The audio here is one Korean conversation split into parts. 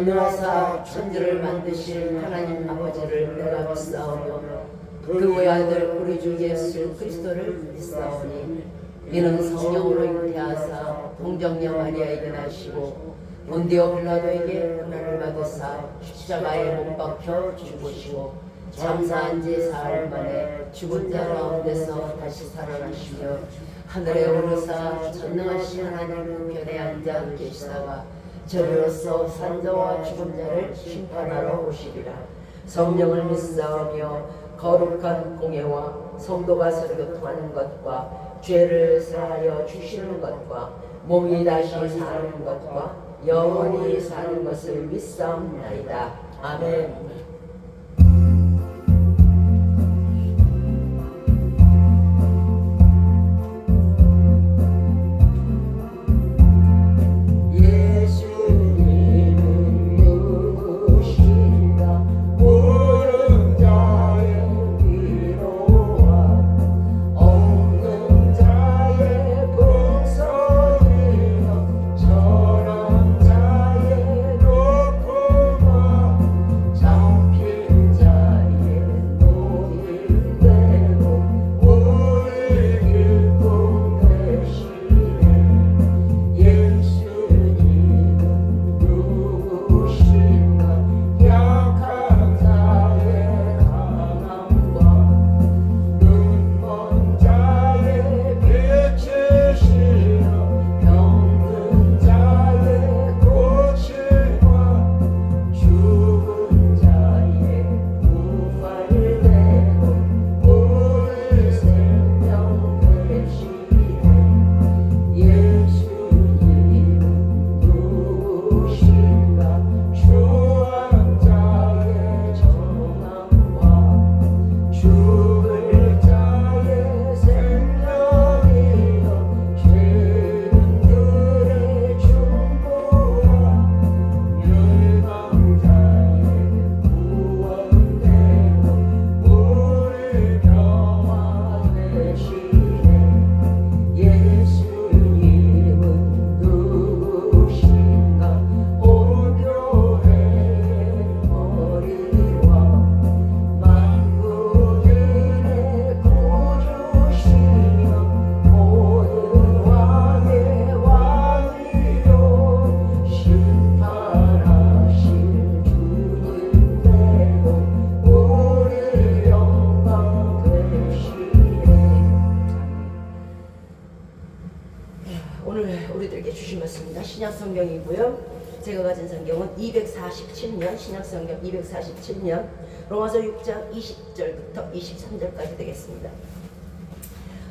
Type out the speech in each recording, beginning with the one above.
전능하사 천지를 만드신 하나님 아버지를 내가 믿사오며 그 외아들 우리 주 예수 그리스도를 믿사오니 이는 성령으로 잉태하사 동정녀 마리아에게 나시고 본디오 빌라도에게 고난을 받으사 십자가에 못 박혀 죽으시고 장사한 지 사흘 만에 죽은 자 가운데서 다시 살아나시며 하늘에 오르사 전능하신 하나님 우편에 앉아 계시다가 저리로서 산자와 죽은 자를 심판하러 오시리라. 성령을 믿사오며 거룩한 공예와 성도가 서로 교통하는 것과 죄를 사하여 주시는 것과 몸이 다시 사는 것과 영원히 사는 것을 믿사옵나이다. 아멘. 오늘 우리들에게 주신 말씀입니다. 신약성경이고요. 제가 가진 성경은 247년, 신약성경 247년, 로마서 6장 20절부터 23절까지 되겠습니다.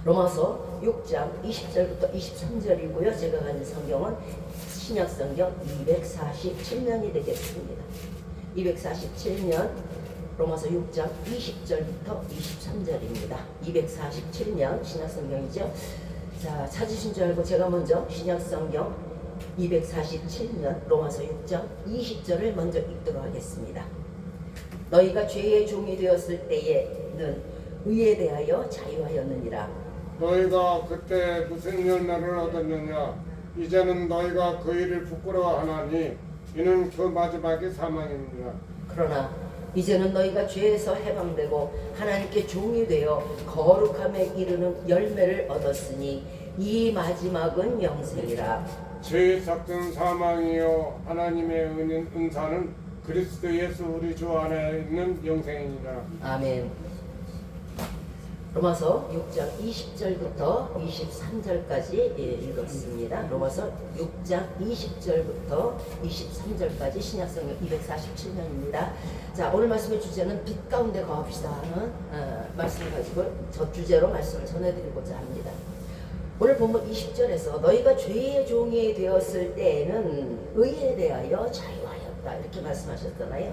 로마서 6장 20절부터 23절이고요. 제가 가진 성경은 신약성경 247년이 되겠습니다. 247년, 로마서 6장 20절부터 23절입니다. 247년 신약성경이죠. 자, 찾으신 줄 알고 제가 먼저 신약성경 247년 로마서 6장 20절을 먼저 읽도록 하겠습니다. 너희가 죄의 종이 되었을 때에는 의에 대하여 자유하였느니라. 너희가 그때 무슨 열매를 얻었느냐? 이제는 너희가 그 일을 부끄러워하나니 이는 그 마지막이 사망이니라. 그러나 이제는 너희가 죄에서 해방되고 하나님께 종이 되어 거룩함에 이르는 열매를 얻었으니 이 마지막은 영생이라. 죄의 삭은 사망이요 하나님의 은사는 그리스도 예수 우리 주 안에 있는 영생이니라. 아멘. 로마서 6장 20절부터 23절까지 읽었습니다. 로마서 6장 20절부터 23절까지 신약성경 247년입니다. 자, 오늘 말씀의 주제는 빛 가운데 거합시다 하는 말씀을 가지고 저 주제로 말씀을 전해드리고자 합니다. 오늘 본문 20절에서 너희가 죄의 종이 되었을 때에는 의에 대하여 자유하였다 이렇게 말씀하셨잖아요.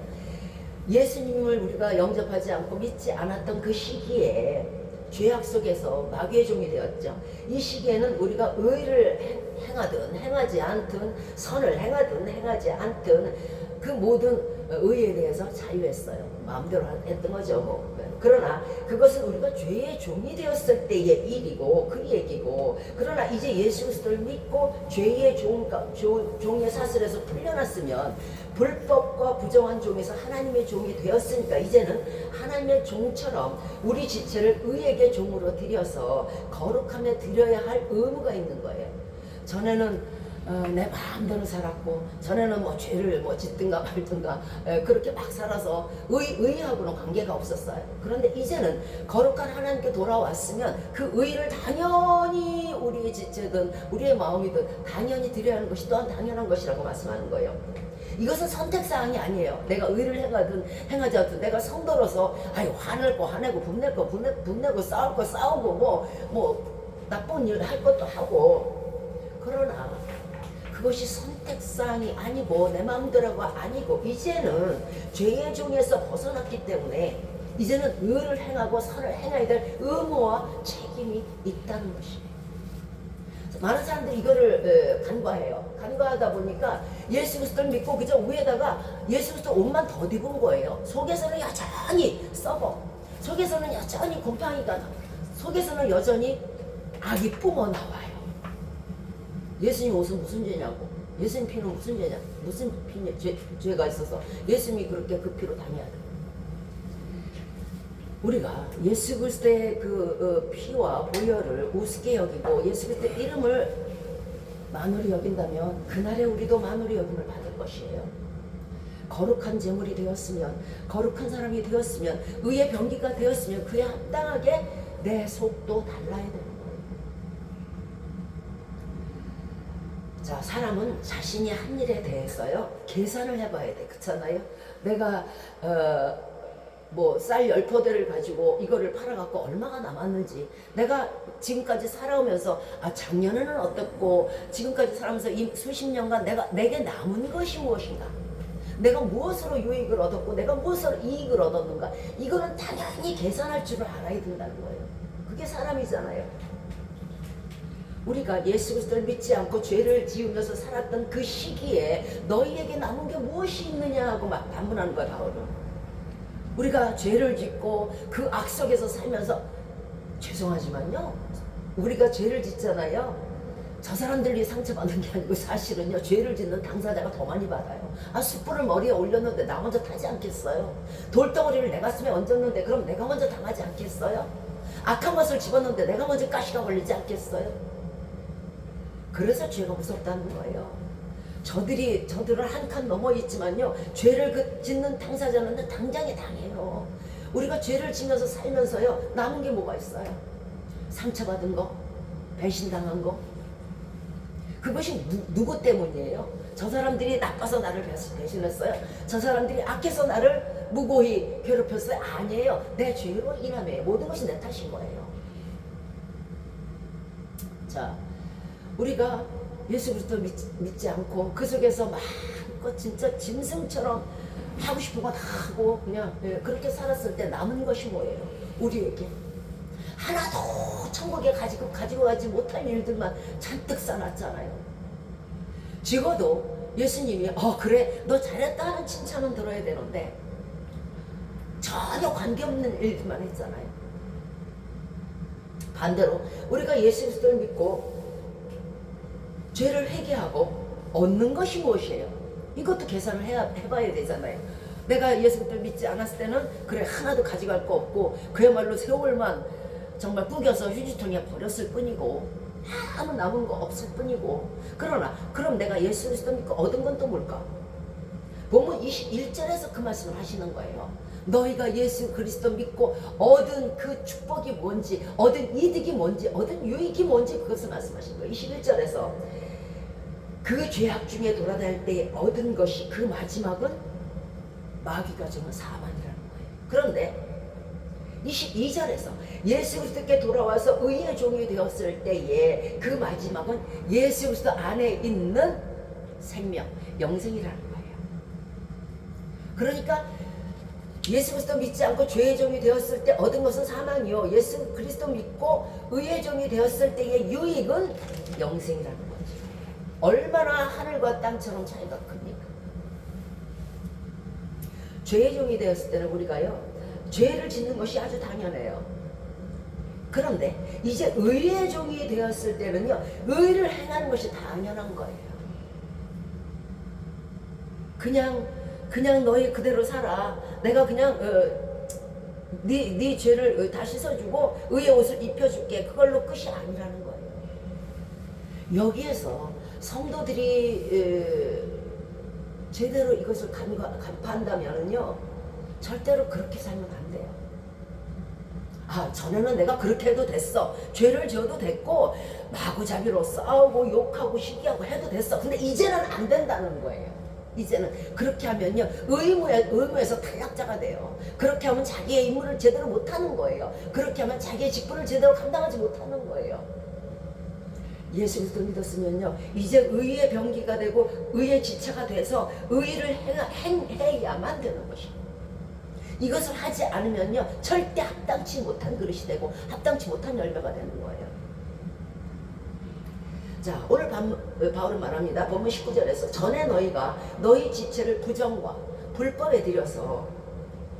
예수님을 우리가 영접하지 않고 믿지 않았던 그 시기에 죄악 속에서 마귀의 종이 되었죠. 이 시기에는 우리가 의를 행하든 행하지 않든 선을 행하든 행하지 않든 그 모든 의에 대해서 자유했어요. 마음대로 했던 거죠. 뭐. 그러나 그것은 우리가 죄의 종이 되었을 때의 일이고 그 얘기고, 그러나 이제 예수 그리스도를 믿고 죄의 종의 사슬에서 풀려났으면 불법과 부정한 종에서 하나님의 종이 되었으니까 이제는 하나님의 종처럼 우리 지체를 의에게 종으로 드려서 거룩함에 드려야 할 의무가 있는 거예요. 전에는 내 마음대로 살았고, 전에는 뭐 죄를 뭐 짓든가 말든가 그렇게 막 살아서 의하고는 관계가 없었어요. 그런데 이제는 거룩한 하나님께 돌아왔으면 그 의를 당연히 우리의 지체든 우리의 마음이든 당연히 드려야 하는 것이 또한 당연한 것이라고 말씀하는 거예요. 이것은 선택사항이 아니에요. 내가 의를 행하든 행하지 않든 내가 성도로서 화낼 거 화내고 분낼 거 분내고 싸울 거 싸우고 뭐 나쁜 일 할 것도 하고, 그러나 그것이 선택사항이 아니고 내 마음대로가 아니고 이제는 죄의 종에서 벗어났기 때문에 이제는 의를 행하고 선을 행해야 될 의무와 책임이 있다는 것이에요. 많은 사람들이 이거를 간과해요. 간과하다 보니까 예수 그리스도를 믿고 그저 위에다가 예수 그리스도 옷만 덧입은 거예요. 속에서는 여전히 썩어, 속에서는 여전히 곰팡이가 나, 속에서는 여전히 악이 뿜어 나와요. 예수님 옷은 무슨 죄냐고, 예수님 피는 무슨 죄냐, 무슨 죄가 있어서 예수님이 그렇게 그 피로 다녀야 돼. 우리가 예수 그리스도의 그 피와 보혈을 우습게 여기고 예수 그리스도의 이름을 만홀히 여긴다면 그날에 우리도 만홀히 여김을 받을 것이에요. 거룩한 제물이 되었으면, 거룩한 사람이 되었으면, 의의 병기가 되었으면 그에 합당하게 내 속도 달라야 되는 거예요. 자, 사람은 자신이 한 일에 대해서요 계산을 해봐야 돼. 그렇잖아요. 내가 뭐 쌀 10포대를 가지고 이거를 팔아갖고 얼마가 남았는지, 내가 지금까지 살아오면서 작년에는 어떻고 지금까지 살아오면서 이 수십 년간 내게 남은 것이 무엇인가, 내가 무엇으로 유익을 얻었고 내가 무엇으로 이익을 얻었는가, 이거는 당연히 계산할 줄을 알아야 된다는 거예요. 그게 사람이잖아요. 우리가 예수 그리스도를 믿지 않고 죄를 지으면서 살았던 그 시기에 너희에게 남은 게 무엇이 있느냐 하고 막 반문하는 거야, 바울은. 우리가 죄를 짓고 그 악 속에서 살면서, 죄송하지만요, 우리가 죄를 짓잖아요. 저 사람들이 상처받는 게 아니고 사실은요, 죄를 짓는 당사자가 더 많이 받아요. 숯불을 머리에 올렸는데 나 먼저 타지 않겠어요? 돌덩어리를 내 가슴에 얹었는데 그럼 내가 먼저 당하지 않겠어요? 악한 것을 집었는데 내가 먼저 가시가 걸리지 않겠어요? 그래서 죄가 무섭다는 거예요. 저들은 한 칸 넘어 있지만요, 죄를 짓는 당사자는 당장에 당해요. 우리가 죄를 지면서 살면서요, 남은 게 뭐가 있어요? 상처받은 거, 배신당한 거. 그것이 누구 때문이에요? 저 사람들이 나빠서 나를 배신했어요? 저 사람들이 악해서 나를 무고히 괴롭혔어요? 아니에요. 내 죄로 인함에 모든 것이 내 탓인 거예요. 자, 우리가 예수 그리스도 믿지 않고 그 속에서 마음껏 진짜 짐승처럼 하고 싶은 거 다 하고 그냥 그렇게 살았을 때 남은 것이 뭐예요? 우리에게 하나도 천국에 가지고 가지 못할 일들만 잔뜩 쌓아놨잖아요. 적어도 예수님이 그래 너 잘했다 하는 칭찬은 들어야 되는데 전혀 관계없는 일들만 했잖아요. 반대로 우리가 예수 그리스도를 믿고 죄를 회개하고 얻는 것이 무엇이에요? 이것도 계산을 해봐야 되잖아요. 내가 예수 그리스도를 믿지 않았을 때는 그래 하나도 가져갈 거 없고 그야말로 세월만 정말 꾸겨서 휴지통에 버렸을 뿐이고 아무 남은 거 없을 뿐이고, 그러나 그럼 내가 예수 그리스도 믿고 얻은 건 또 뭘까? 본문 21절에서 그 말씀을 하시는 거예요. 너희가 예수 그리스도 믿고 얻은 그 축복이 뭔지, 얻은 이득이 뭔지, 얻은 유익이 뭔지 그것을 말씀하신 거예요. 21절에서 그 죄악 중에 돌아다닐 때 얻은 것이 그 마지막은 마귀가 정한 사망이라는 거예요. 그런데 22절에서 예수 그리스도께 돌아와서 의의 종이 되었을 때에 그 마지막은 예수 그리스도 안에 있는 생명, 영생이라는 거예요. 그러니까 예수 그리스도 믿지 않고 죄의 종이 되었을 때 얻은 것은 사망이요, 예수 그리스도 믿고 의의 종이 되었을 때의 유익은 영생이라는 거죠. 얼마나 하늘과 땅처럼 차이가 큽니까? 죄의 종이 되었을 때는 우리가요, 죄를 짓는 것이 아주 당연해요. 그런데 이제 의의 종이 되었을 때는요, 의를 행하는 것이 당연한 거예요. 그냥 너희 그대로 살아. 내가 그냥 네 죄를 다 씻어주고 의의 옷을 입혀줄게. 그걸로 끝이 아니라는 거예요. 여기에서 성도들이 제대로 이것을 간파한다면요, 절대로 그렇게 살면 안 돼요. 아, 전에는 내가 그렇게 해도 됐어. 죄를 지어도 됐고 마구잡이로 싸우고 욕하고 시기하고 해도 됐어. 근데 이제는 안 된다는 거예요. 이제는 그렇게 하면요, 의무에서 탈락자가 돼요. 그렇게 하면 자기의 임무를 제대로 못하는 거예요. 그렇게 하면 자기의 직분을 제대로 감당하지 못하는 거예요. 예수 그리스도 믿었으면요, 이제 의의 병기가 되고 의의 지체가 돼서 의를 행해야만 되는 것입니다. 이것을 하지 않으면요, 절대 합당치 못한 그릇이 되고 합당치 못한 열매가 되는 거예요. 자, 오늘 바울은 말합니다. 본문 19절에서 전에 너희가 너희 지체를 부정과 불법에 들여서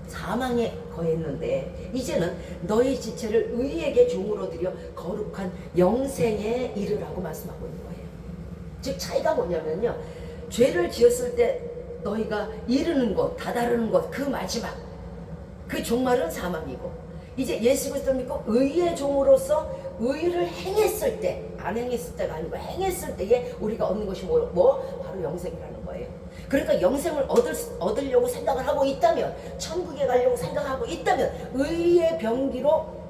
사망에 거했는데 이제는 너희 지체를 의에게 종으로 들여 거룩한 영생에 이르라고 말씀하고 있는 거예요. 즉 차이가 뭐냐면요, 죄를 지었을 때 너희가 이르는 것, 다다르는 것, 그 마지막 그 종말은 사망이고, 이제 예수 그리스도 믿고 의의 종으로서 의를 행했을 때, 안 행했을 때가 아니고 행했을 때에 우리가 얻는 것이 뭐? 바로 영생이라는 거예요. 그러니까 영생을 얻으려고 생각을 하고 있다면, 천국에 가려고 생각하고 있다면 의의 병기로,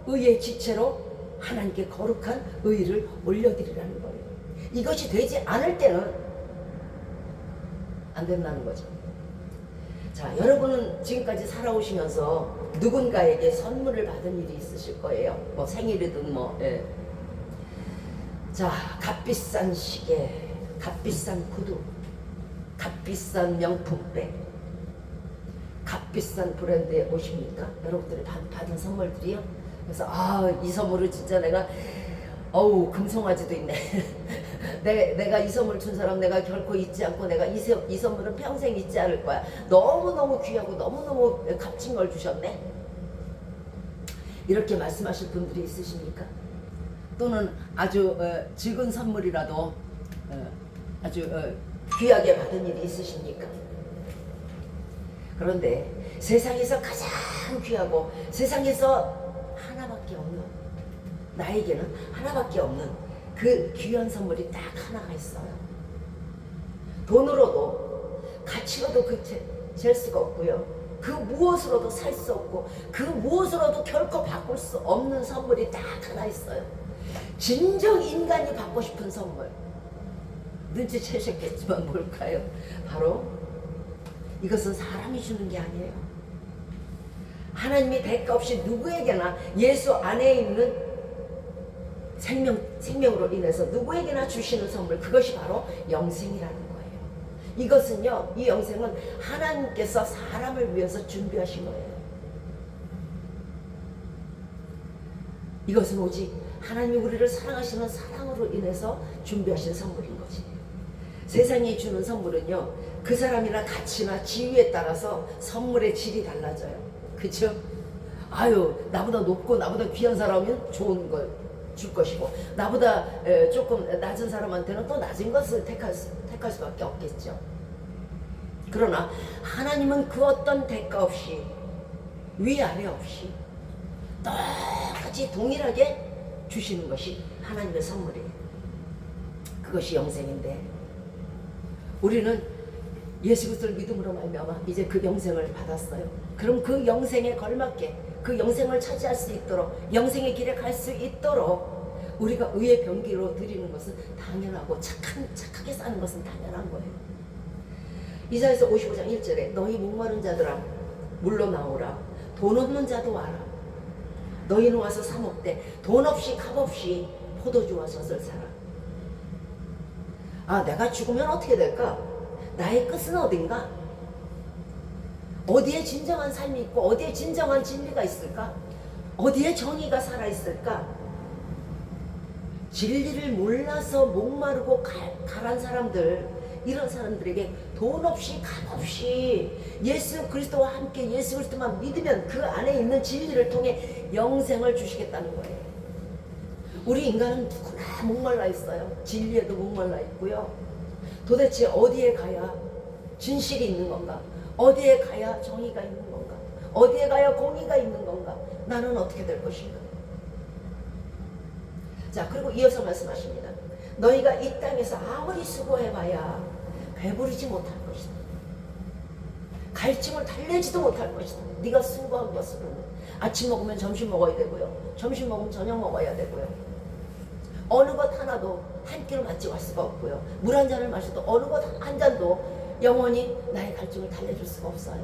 의의 지체로 하나님께 거룩한 의를 올려드리라는 거예요. 이것이 되지 않을 때는 안 된다는 거죠. 자, 여러분은 지금까지 살아오시면서 누군가에게 선물을 받은 일이 있으실 거예요. 뭐 생일이든 뭐. 예. 자, 값비싼 시계, 값비싼 구두, 값비싼 명품백, 값비싼 브랜드의 옷입니까? 여러분들이 받은 선물들이요. 그래서 이 선물을 진짜 내가 금송아지도 있네. 내가 이 선물 준 사람 내가 결코 잊지 않고 내가 이 선물은 평생 잊지 않을 거야. 너무너무 귀하고 너무너무 값진 걸 주셨네. 이렇게 말씀하실 분들이 있으십니까? 또는 아주 적은 선물이라도 아주 귀하게 받은 일이 있으십니까? 그런데 세상에서 가장 귀하고 세상에서 하나밖에 없는, 나에게는 하나밖에 없는 그 귀한 선물이 딱 하나가 있어요. 돈으로도 가치로도 잴 수가 없고요, 그 무엇으로도 살 수 없고 그 무엇으로도 결코 바꿀 수 없는 선물이 딱 하나 있어요. 진정 인간이 받고 싶은 선물, 눈치채셨겠지만 뭘까요? 바로 이것은 사람이 주는 게 아니에요. 하나님이 대가 없이 누구에게나 예수 안에 있는 생명으로 인해서 누구에게나 주시는 선물, 그것이 바로 영생이라는 거예요. 이것은요, 이 영생은 하나님께서 사람을 위해서 준비하신 거예요. 이것은 오직 하나님이 우리를 사랑하시는 사랑으로 인해서 준비하신 선물인 거지. 세상이 주는 선물은요, 그 사람이나 가치나 지위에 따라서 선물의 질이 달라져요. 그쵸? 나보다 높고 나보다 귀한 사람이면 좋은 걸 줄 것이고, 나보다 조금 낮은 사람한테는 또 낮은 것을 택할 수밖에 없겠죠. 그러나 하나님은 그 어떤 대가 없이, 위아래 없이 똑같이 동일하게 주시는 것이 하나님의 선물이에요. 그것이 영생인데, 우리는 예수 그리스도를 믿음으로 말미암아 이제 그 영생을 받았어요. 그럼 그 영생에 걸맞게, 그 영생을 차지할 수 있도록, 영생의 길에 갈 수 있도록 우리가 의의 병기로 드리는 것은 당연하고, 착하게 사는 것은 당연한 거예요. 이사야서 55장 1절에 너희 목마른 자들아 물러 나오라, 돈 없는 자도 와라. 너희는 와서 사 먹되 돈 없이 값 없이 포도주와 젖을 사라. 내가 죽으면 어떻게 될까? 나의 끝은 어딘가? 어디에 진정한 삶이 있고 어디에 진정한 진리가 있을까? 어디에 정의가 살아있을까? 진리를 몰라서 목마르고 가란 사람들, 이런 사람들에게 돈 없이 값 없이 예수 그리스도와 함께 예수 그리스도만 믿으면 그 안에 있는 진리를 통해 영생을 주시겠다는 거예요. 우리 인간은 누구나 목말라 있어요. 진리에도 목말라 있고요. 도대체 어디에 가야 진실이 있는 건가? 어디에 가야 정의가 있는 건가? 어디에 가야 공의가 있는 건가? 나는 어떻게 될 것인가? 자, 그리고 이어서 말씀하십니다. 너희가 이 땅에서 아무리 수고해봐야 배부르지 못할 것이다. 갈증을 달래지도 못할 것이다. 네가 수고한 것으로는 아침 먹으면 점심 먹어야 되고요. 점심 먹으면 저녁 먹어야 되고요. 어느 것 하나도 한 끼로 마치고 갈 수가 없고요. 물 한 잔을 마셔도 어느 것 한 잔도 영원히 나의 갈증을 달래줄 수가 없어요.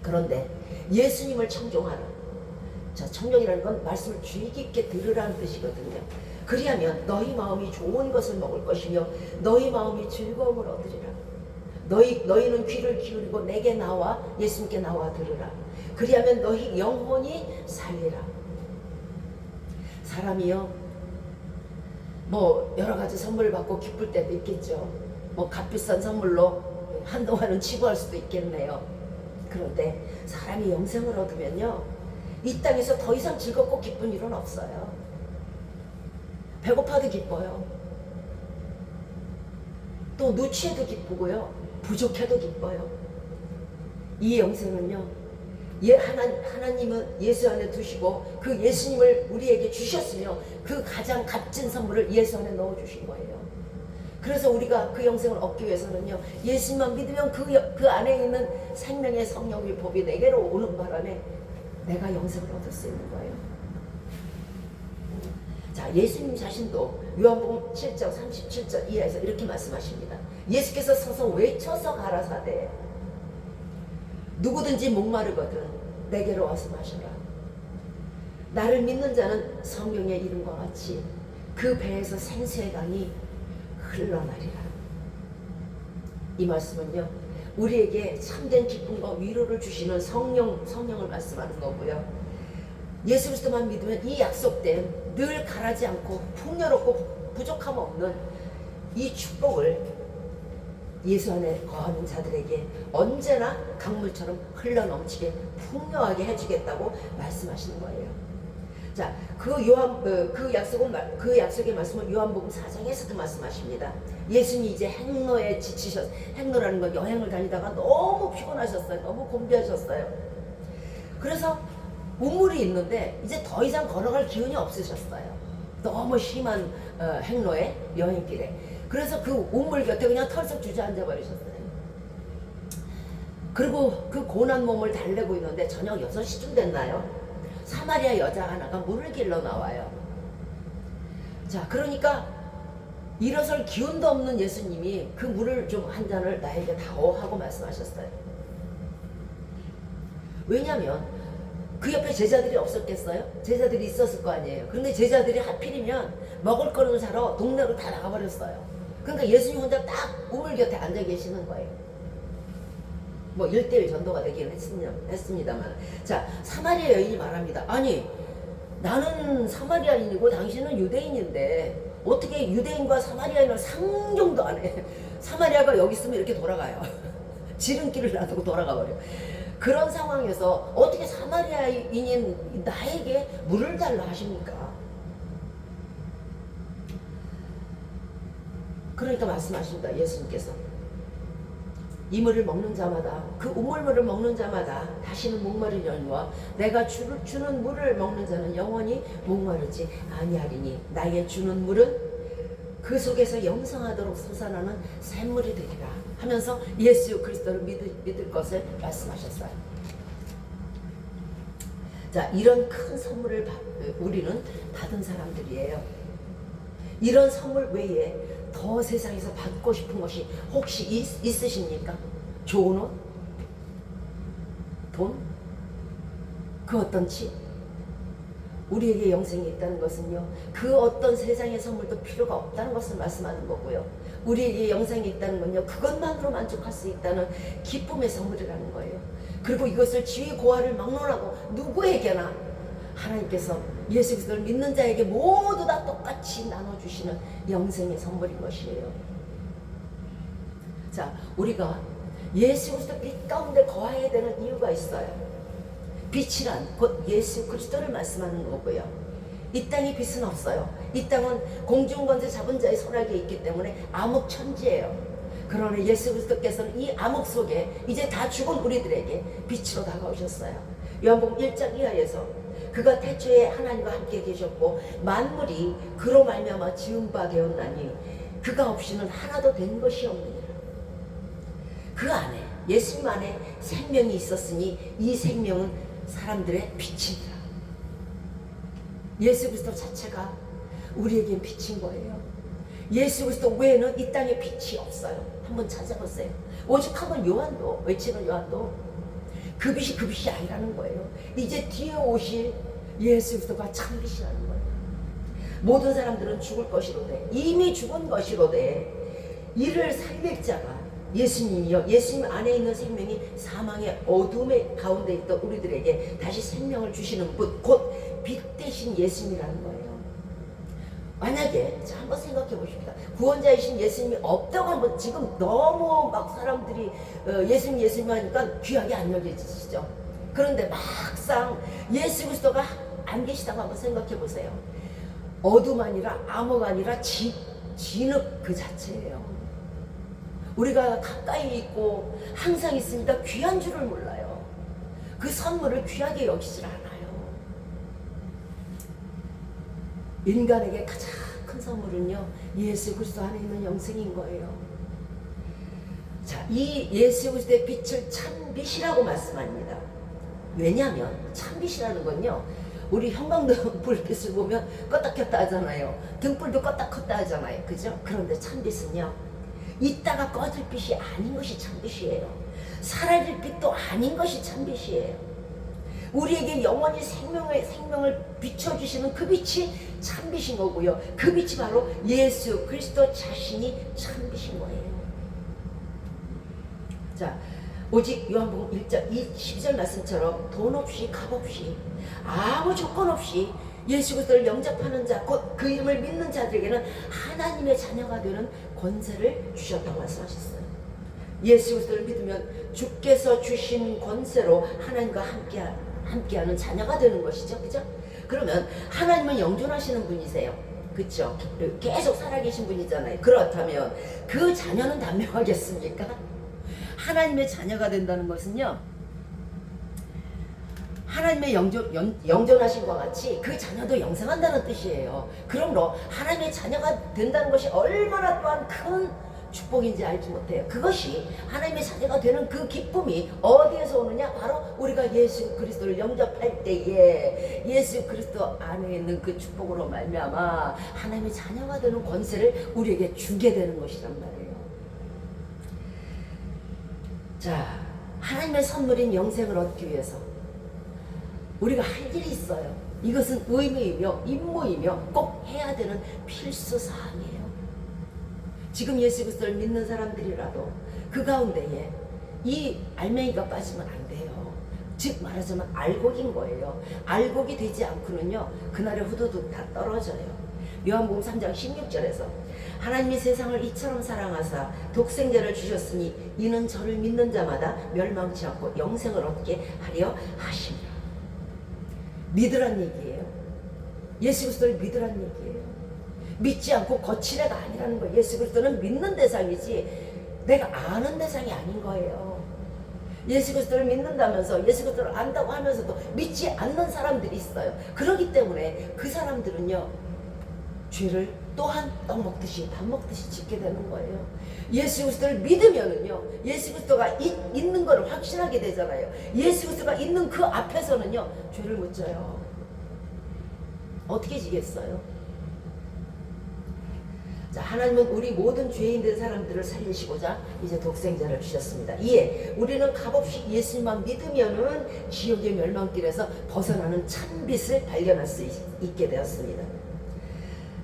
그런데 예수님을 청종하라. 자, 청종이라는 건 말씀을 주의 깊게 들으라는 뜻이거든요. 그리하면 너희 마음이 좋은 것을 먹을 것이며 너희 마음이 즐거움을 얻으리라. 너희는 귀를 기울이고 내게 나와 예수님께 나와 들으라. 그리하면 너희 영혼이 살리라. 사람이요, 뭐 여러 가지 선물을 받고 기쁠 때도 있겠죠. 뭐 값비싼 선물로 한동안은 치부할 수도 있겠네요. 그런데 사람이 영생을 얻으면요, 이 땅에서 더 이상 즐겁고 기쁜 일은 없어요. 배고파도 기뻐요. 또 누치해도 기쁘고요. 부족해도 기뻐요. 이 영생은요, 하나님은 예수 안에 두시고 그 예수님을 우리에게 주셨으며 그 가장 값진 선물을 예수 안에 넣어주신 거예요. 그래서 우리가 그 영생을 얻기 위해서는요, 예수님만 믿으면 그 안에 있는 생명의 성령의 법이 내게로 오는 바람에 내가 영생을 얻을 수 있는 거예요. 자, 예수님 자신도 요한복음 7장 37절 이하에서 이렇게 말씀하십니다. 예수께서 서서 외쳐서 가라사대 누구든지 목마르거든 내게로 와서 마셔라. 나를 믿는 자는 성경의 이름과 같이 그 배에서 생수의 강이 흘러나리라. 이 말씀은요, 우리에게 참된 기쁨과 위로를 주시는 성령을 말씀하는 거고요. 예수 그리스도만 믿으면 이 약속된 늘 가라지 않고 풍요롭고 부족함 없는 이 축복을 예수 안에 거하는 자들에게 언제나 강물처럼 흘러넘치게 풍요하게 해주겠다고 말씀하시는 거예요. 자, 그 약속의 말씀을 요한복음 4장에서도 말씀하십니다. 예수님이 이제 행로에 행로라는 건 여행을 다니다가 너무 피곤하셨어요. 너무 곤비하셨어요. 그래서 우물이 있는데 이제 더 이상 걸어갈 기운이 없으셨어요. 너무 심한 행로에 여행길에. 그래서 그 우물 곁에 그냥 털썩 주저앉아 버리셨어요. 그리고 그 고난 몸을 달래고 있는데 저녁 6시쯤 됐나요? 사마리아 여자 하나가 물을 길러 나와요. 자, 그러니까 일어설 기운도 없는 예수님이 그 물을 좀 한 잔을 나에게 다오 하고 말씀하셨어요. 왜냐하면 그 옆에 제자들이 없었겠어요? 제자들이 있었을 거 아니에요. 그런데 제자들이 하필이면 먹을 거를 사러 동네로 다 나가버렸어요. 그러니까 예수님 혼자 딱 우물 곁에 앉아 계시는 거예요. 뭐 1대1 전도가 되기는 했습니다만. 자, 사마리아 여인이 말합니다. 아니, 나는 사마리아인이고 당신은 유대인인데 어떻게 유대인과 사마리아인을 상종도 안 해. 사마리아가 여기 있으면 이렇게 돌아가요. 지름길을 놔두고 돌아가 버려요. 그런 상황에서 어떻게 사마리아인인 나에게 물을 달라 하십니까? 그러니까 말씀하십니다. 예수님께서 이 물을 먹는 자마다, 그 우물물을 먹는 자마다 다시는 목마르려니와 내가 주는 물을 먹는 자는 영원히 목마르지 아니하리니 나의 주는 물은 그 속에서 영생하도록 솟아나는 샘물이 되리라 하면서 예수 그리스도를 믿을 것을 말씀하셨어요. 자, 이런 큰 선물을 우리는 받은 사람들이에요. 이런 선물 외에 더 세상에서 받고 싶은 것이 혹시 있으십니까? 좋은 옷? 돈? 그 어떤 집? 우리에게 영생이 있다는 것은요, 그 어떤 세상의 선물도 필요가 없다는 것을 말씀하는 거고요. 우리에게 영생이 있다는 건요, 그것만으로 만족할 수 있다는 기쁨의 선물이라는 거예요. 그리고 이것을 지위 고하를 막론하고 누구에게나 하나님께서 예수 그리스도를 믿는 자에게 모두 다 똑같이 나눠주시는 영생의 선물인 것이에요. 자, 우리가 예수 그리스도 빛 가운데 거해야 되는 이유가 있어요. 빛이란 곧 예수 그리스도를 말씀하는 거고요. 이 땅에 빛은 없어요. 이 땅은 공중권세 잡은 자의 손아래에 있기 때문에 암흑천지예요. 그러나 예수 그리스도께서는 이 암흑 속에 이제 다 죽은 우리들에게 빛으로 다가오셨어요. 요한복음 1장 이하에서 그가 태초에 하나님과 함께 계셨고 만물이 그로 말미암아 지은 바 되었나니 그가 없이는 하나도 된 것이 없느니라. 그 안에 예수님 안에 생명이 있었으니 이 생명은 사람들의 빛이니라. 예수 그리스도 자체가 우리에겐 빛인 거예요. 예수 그리스도 외에는 이 땅에 빛이 없어요. 한번 찾아보세요. 오직 한번 요한도, 외치는 요한도 그 빛이 그 빛이 아니라는 거예요. 이제 뒤에 오실 예수 그리스도가 참 빛이라는 거예요. 모든 사람들은 죽을 것이로되 이미 죽은 것이로되 이를 살릴 자가 예수님이요 예수님 안에 있는 생명이 사망의 어둠의 가운데 있던 우리들에게 다시 생명을 주시는 분, 곧 빛 대신 예수님이라는 거예요. 만약에 자 한번 생각해 보십시다. 구원자이신 예수님이 없다고 한번 지금 너무 막 사람들이 예수님 하니까 귀하게 안 여겨지시죠. 그런데 막상 예수 그리스도가 안 계시다고 한번 생각해 보세요. 어둠 아니라 암흑 아니라 진흙 그 자체예요. 우리가 가까이 있고 항상 있으니까 귀한 줄을 몰라요. 그 선물을 귀하게 여기질 않아요. 인간에게 가장 큰 선물은요 예수 그리스도 안에 있는 영생인 거예요. 자, 이 예수 그리스도의 빛을 참빛이라고 말씀합니다. 왜냐하면 참빛이라는 건요 우리 형광등 불빛을 보면 껐다 켰다 하잖아요. 등불도 껐다 켰다 하잖아요. 그죠? 그런데 참빛은요 있다가 꺼질 빛이 아닌 것이 참빛이에요. 사라질 빛도 아닌 것이 참빛이에요. 우리에게 영원히 생명을 비춰주시는 그 빛이 참빛인 거고요. 그 빛이 바로 예수 그리스도 자신이 참빛인 거예요. 자, 오직 요한복음 1장 12절 말씀처럼 돈 없이 값 없이 아무 조건 없이 예수 그리스도를 영접하는 자, 곧 그 이름을 믿는 자들에게는 하나님의 자녀가 되는 권세를 주셨다고 말씀하셨어요. 예수 그리스도를 믿으면 주께서 주신 권세로 하나님과 함께하는 자녀가 되는 것이죠. 그죠? 그러면 하나님은 영존하시는 분이세요. 그렇죠? 계속 살아계신 분이잖아요. 그렇다면 그 자녀는 단명하겠습니까? 하나님의 자녀가 된다는 것은요 하나님의 영존하신과 같이 그 자녀도 영생한다는 뜻이에요. 그러므로 하나님의 자녀가 된다는 것이 얼마나 또한 큰 축복인지 알지 못해요. 그것이 하나님의 자녀가 되는 그 기쁨이 어디에서 오느냐? 바로 우리가 예수 그리스도를 영접할 때에 예수 그리스도 안에 있는 그 축복으로 말미암아 하나님의 자녀가 되는 권세를 우리에게 주게 되는 것이란 말이에요. 자, 하나님의 선물인 영생을 얻기 위해서 우리가 할 일이 있어요. 이것은 의무이며 임무이며 꼭 해야 되는 필수 사항이에요. 지금 예수 그리스도를 믿는 사람들이라도 그 가운데에 이 알맹이가 빠지면 안 돼요. 즉 말하자면 알곡인 거예요. 알곡이 되지 않고는요 그날의 후두둑 다 떨어져요. 요한복음 3장 16절에서 하나님이 세상을 이처럼 사랑하사 독생자를 주셨으니 이는 저를 믿는 자마다 멸망치 않고 영생을 얻게 하려 하시니라. 믿으란 얘기예요. 예수 그리스도를 믿으란 얘기예요. 믿지 않고 거칠 애가 아니라는 거예요. 예수 그리스도는 믿는 대상이지 내가 아는 대상이 아닌 거예요. 예수 그리스도를 믿는다면서 예수 그리스도를 안다고 하면서도 믿지 않는 사람들이 있어요. 그렇기 때문에 그 사람들은요 죄를 또한 떡 먹듯이 밥 먹듯이 짓게 되는 거예요. 예수 그리스도를 믿으면은요 예수 그리스도가 있는 걸 확신하게 되잖아요. 예수 그리스도가 있는 그 앞에서는요 죄를 못 져요. 어떻게 지겠어요? 자, 하나님은 우리 모든 죄인 된 사람들을 살리시고자 이제 독생자를 주셨습니다. 이에 우리는 값없이 예수님만 믿으면은 지옥의 멸망길에서 벗어나는 참빛을 발견할 수 있게 되었습니다.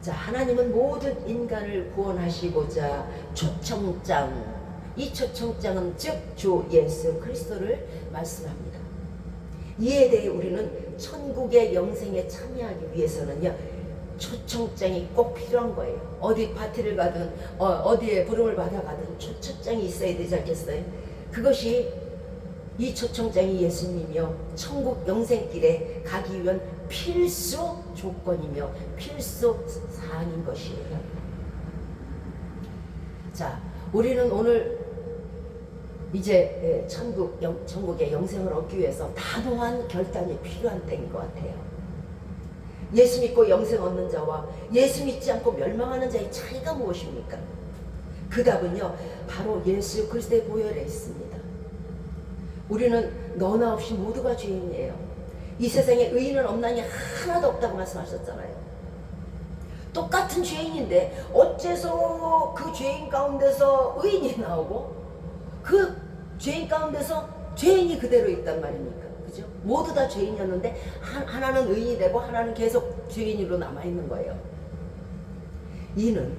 자, 하나님은 모든 인간을 구원하시고자 초청장, 이 초청장은 즉 주 예수 그리스도를 말씀합니다. 이에 대해 우리는 천국의 영생에 참여하기 위해서는요 초청장이 꼭 필요한 거예요. 어디 파티를 가든 어디에 부름을 받아가든 초청장이 있어야 되지 않겠어요? 그것이 이 초청장이 예수님이요 천국 영생길에 가기 위한 필수 조건이며 필수 사항인 것이에요. 자, 우리는 오늘 이제 천국의 영생을 얻기 위해서 단호한 결단이 필요한 때인 것 같아요. 예수 믿고 영생 얻는 자와 예수 믿지 않고 멸망하는 자의 차이가 무엇입니까? 그 답은요 바로 예수 그리스도의 보혈에 있습니다. 우리는 너나 없이 모두가 죄인이에요. 이 세상에 의인은 없나니 하나도 없다고 말씀하셨잖아요. 똑같은 죄인인데 어째서 그 죄인 가운데서 의인이 나오고 그 죄인 가운데서 죄인이 그대로 있단 말입니까? 그죠? 모두 다 죄인이었는데 하나는 의인이 되고 하나는 계속 죄인으로 남아있는 거예요. 이는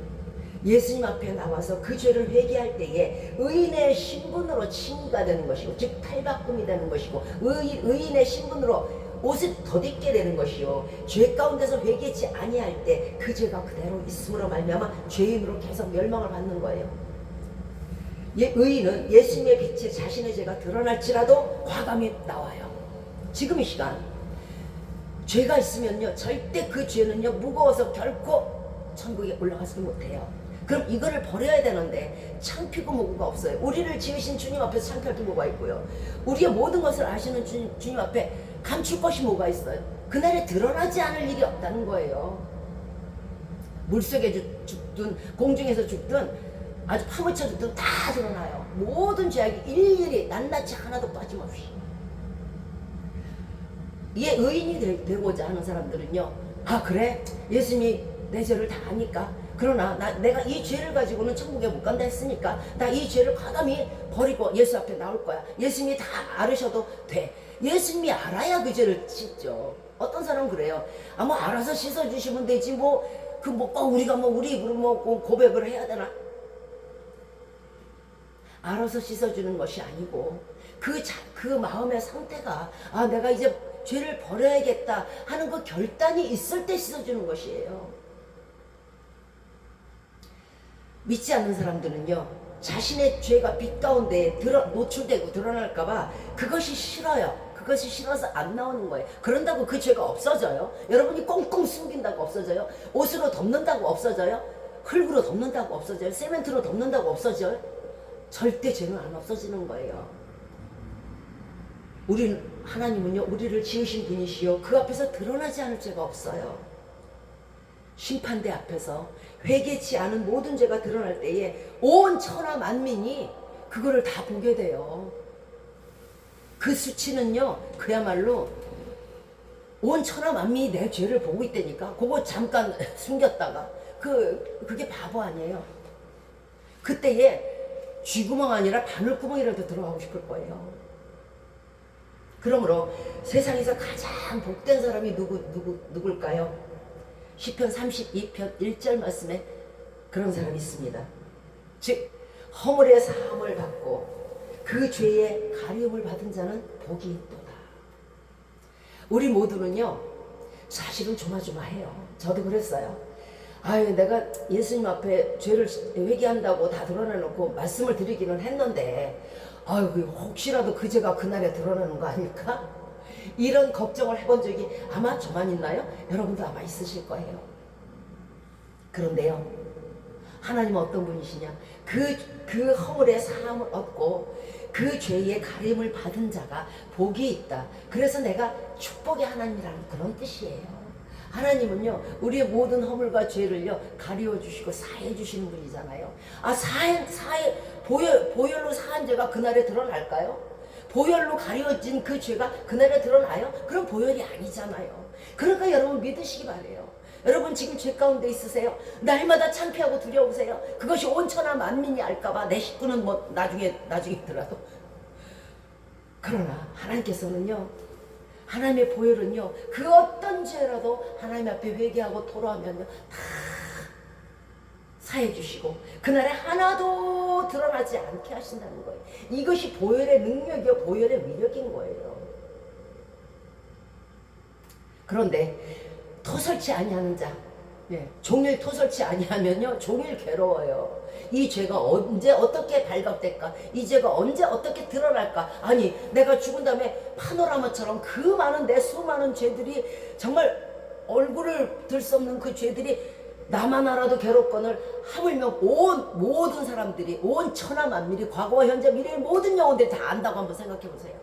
예수님 앞에 나와서 그 죄를 회개할 때에 의인의 신분으로 칭의가 되는 것이고 즉 탈바꿈이 되는 것이고 의인의 신분으로 옷을 덧입게 되는 것이요 죄 가운데서 회개치 아니할 때 그 죄가 그대로 있음으로 말미암아 죄인으로 계속 멸망을 받는 거예요. 의인은 예수님의 빛에 자신의 죄가 드러날지라도 과감히 나와요. 지금 이 시간 죄가 있으면요 절대 그 죄는요 무거워서 결코 천국에 올라가지 못해요. 그럼 이거를 버려야 되는데 창피고 뭐가 없어요. 우리를 지으신 주님 앞에서 창피할 게 뭐가 있고요. 우리의 모든 것을 아시는 주님 앞에 감출 것이 뭐가 있어요. 그날에 드러나지 않을 일이 없다는 거예요. 물속에 죽든 공중에서 죽든 아주 파묻혀 죽든 다 드러나요. 모든 죄악이 일일이 낱낱이 하나도 빠짐없이. 이게 의인이 되고자 하는 사람들은요 아 그래? 예수님이 내 죄를 다 아니까 그러나 내가 이 죄를 가지고는 천국에 못 간다 했으니까 나 이 죄를 과감히 버리고 예수 앞에 나올 거야. 예수님이 다 알으셔도 돼. 예수님이 알아야 그 죄를 씻죠. 어떤 사람은 그래요. 아 뭐 알아서 씻어주시면 되지 우리가 우리 입으로 고백을 해야 되나? 알아서 씻어주는 것이 아니고 그 마음의 상태가 아 내가 이제 죄를 버려야겠다 하는 그 결단이 있을 때 씻어주는 것이에요. 믿지 않는 사람들은요 자신의 죄가 빛 가운데 노출되고 드러날까봐 그것이 싫어요. 그것이 싫어서 안 나오는 거예요. 그런다고 그 죄가 없어져요? 여러분이 꽁꽁 숨긴다고 없어져요? 옷으로 덮는다고 없어져요? 흙으로 덮는다고 없어져요? 세멘트로 덮는다고 없어져요? 절대 죄는 안 없어지는 거예요. 하나님은요 우리를 지으신 분이시요 그 앞에서 드러나지 않을 죄가 없어요. 심판대 앞에서 회개치 않은 모든 죄가 드러날 때에 온 천하 만민이 그거를 다 보게 돼요. 그 수치는요 그야말로 온 천하 만민이 내 죄를 보고 있다니까. 그거 잠깐 숨겼다가 그게 바보 아니에요. 그때에 쥐구멍 아니라 바늘구멍이라도 들어가고 싶을 거예요. 그러므로 세상에서 가장 복된 사람이 누굴까요? 시편 32편 1절 말씀에 그런 사람이 있습니다. 즉 허물의 사함을 받고 그 죄의 가리움을 받은 자는 복이 있도다. 우리 모두는요 사실은 조마조마해요. 저도 그랬어요. 아유 내가 예수님 앞에 죄를 회개한다고 다 드러내놓고 말씀을 드리기는 했는데 아유 혹시라도 그 죄가 그날에 드러나는 거 아닐까? 이런 걱정을 해본 적이 아마 저만 있나요? 여러분도 아마 있으실 거예요. 그런데요 하나님은 어떤 분이시냐? 그 허물의 사함을 얻고 그 죄의 가림을 받은 자가 복이 있다. 그래서 내가 축복의 하나님이라는 그런 뜻이에요. 하나님은요 우리의 모든 허물과 죄를요 가리워 주시고 사해 주시는 분이잖아요. 아 보혈로 사한 죄가 그날에 드러날까요? 보혈로 가려진 그 죄가 그날에 드러나요? 그럼 보혈이 아니잖아요. 그러니까 여러분 믿으시기 바래요. 여러분 지금 죄 가운데 있으세요? 날마다 창피하고 두려우세요? 그것이 온 천하 만민이 알까봐 내 식구는 나중에 있더라도. 그러나 하나님께서는요 하나님의 보혈은요 그 어떤 죄라도 하나님 앞에 회개하고 돌아오면요 다 사해 주시고 그날에 하나도 드러나지 않게 하신다는 거예요. 이것이 보혈의 능력이요 보혈의 위력인 거예요. 그런데 토설치 아니하는 자 예, 종일 토설치 아니하면요 종일 괴로워요. 이 죄가 언제 어떻게 발각될까? 이 죄가 언제 어떻게 드러날까? 아니 내가 죽은 다음에 파노라마처럼 그 많은 내 수많은 죄들이 정말 얼굴을 들 수 없는 그 죄들이 나만 알아도 괴롭거늘 하물며 온 모든 사람들이 온 천하 만민이 과거와 현재 미래의 모든 영혼들이 다 안다고 한번 생각해 보세요.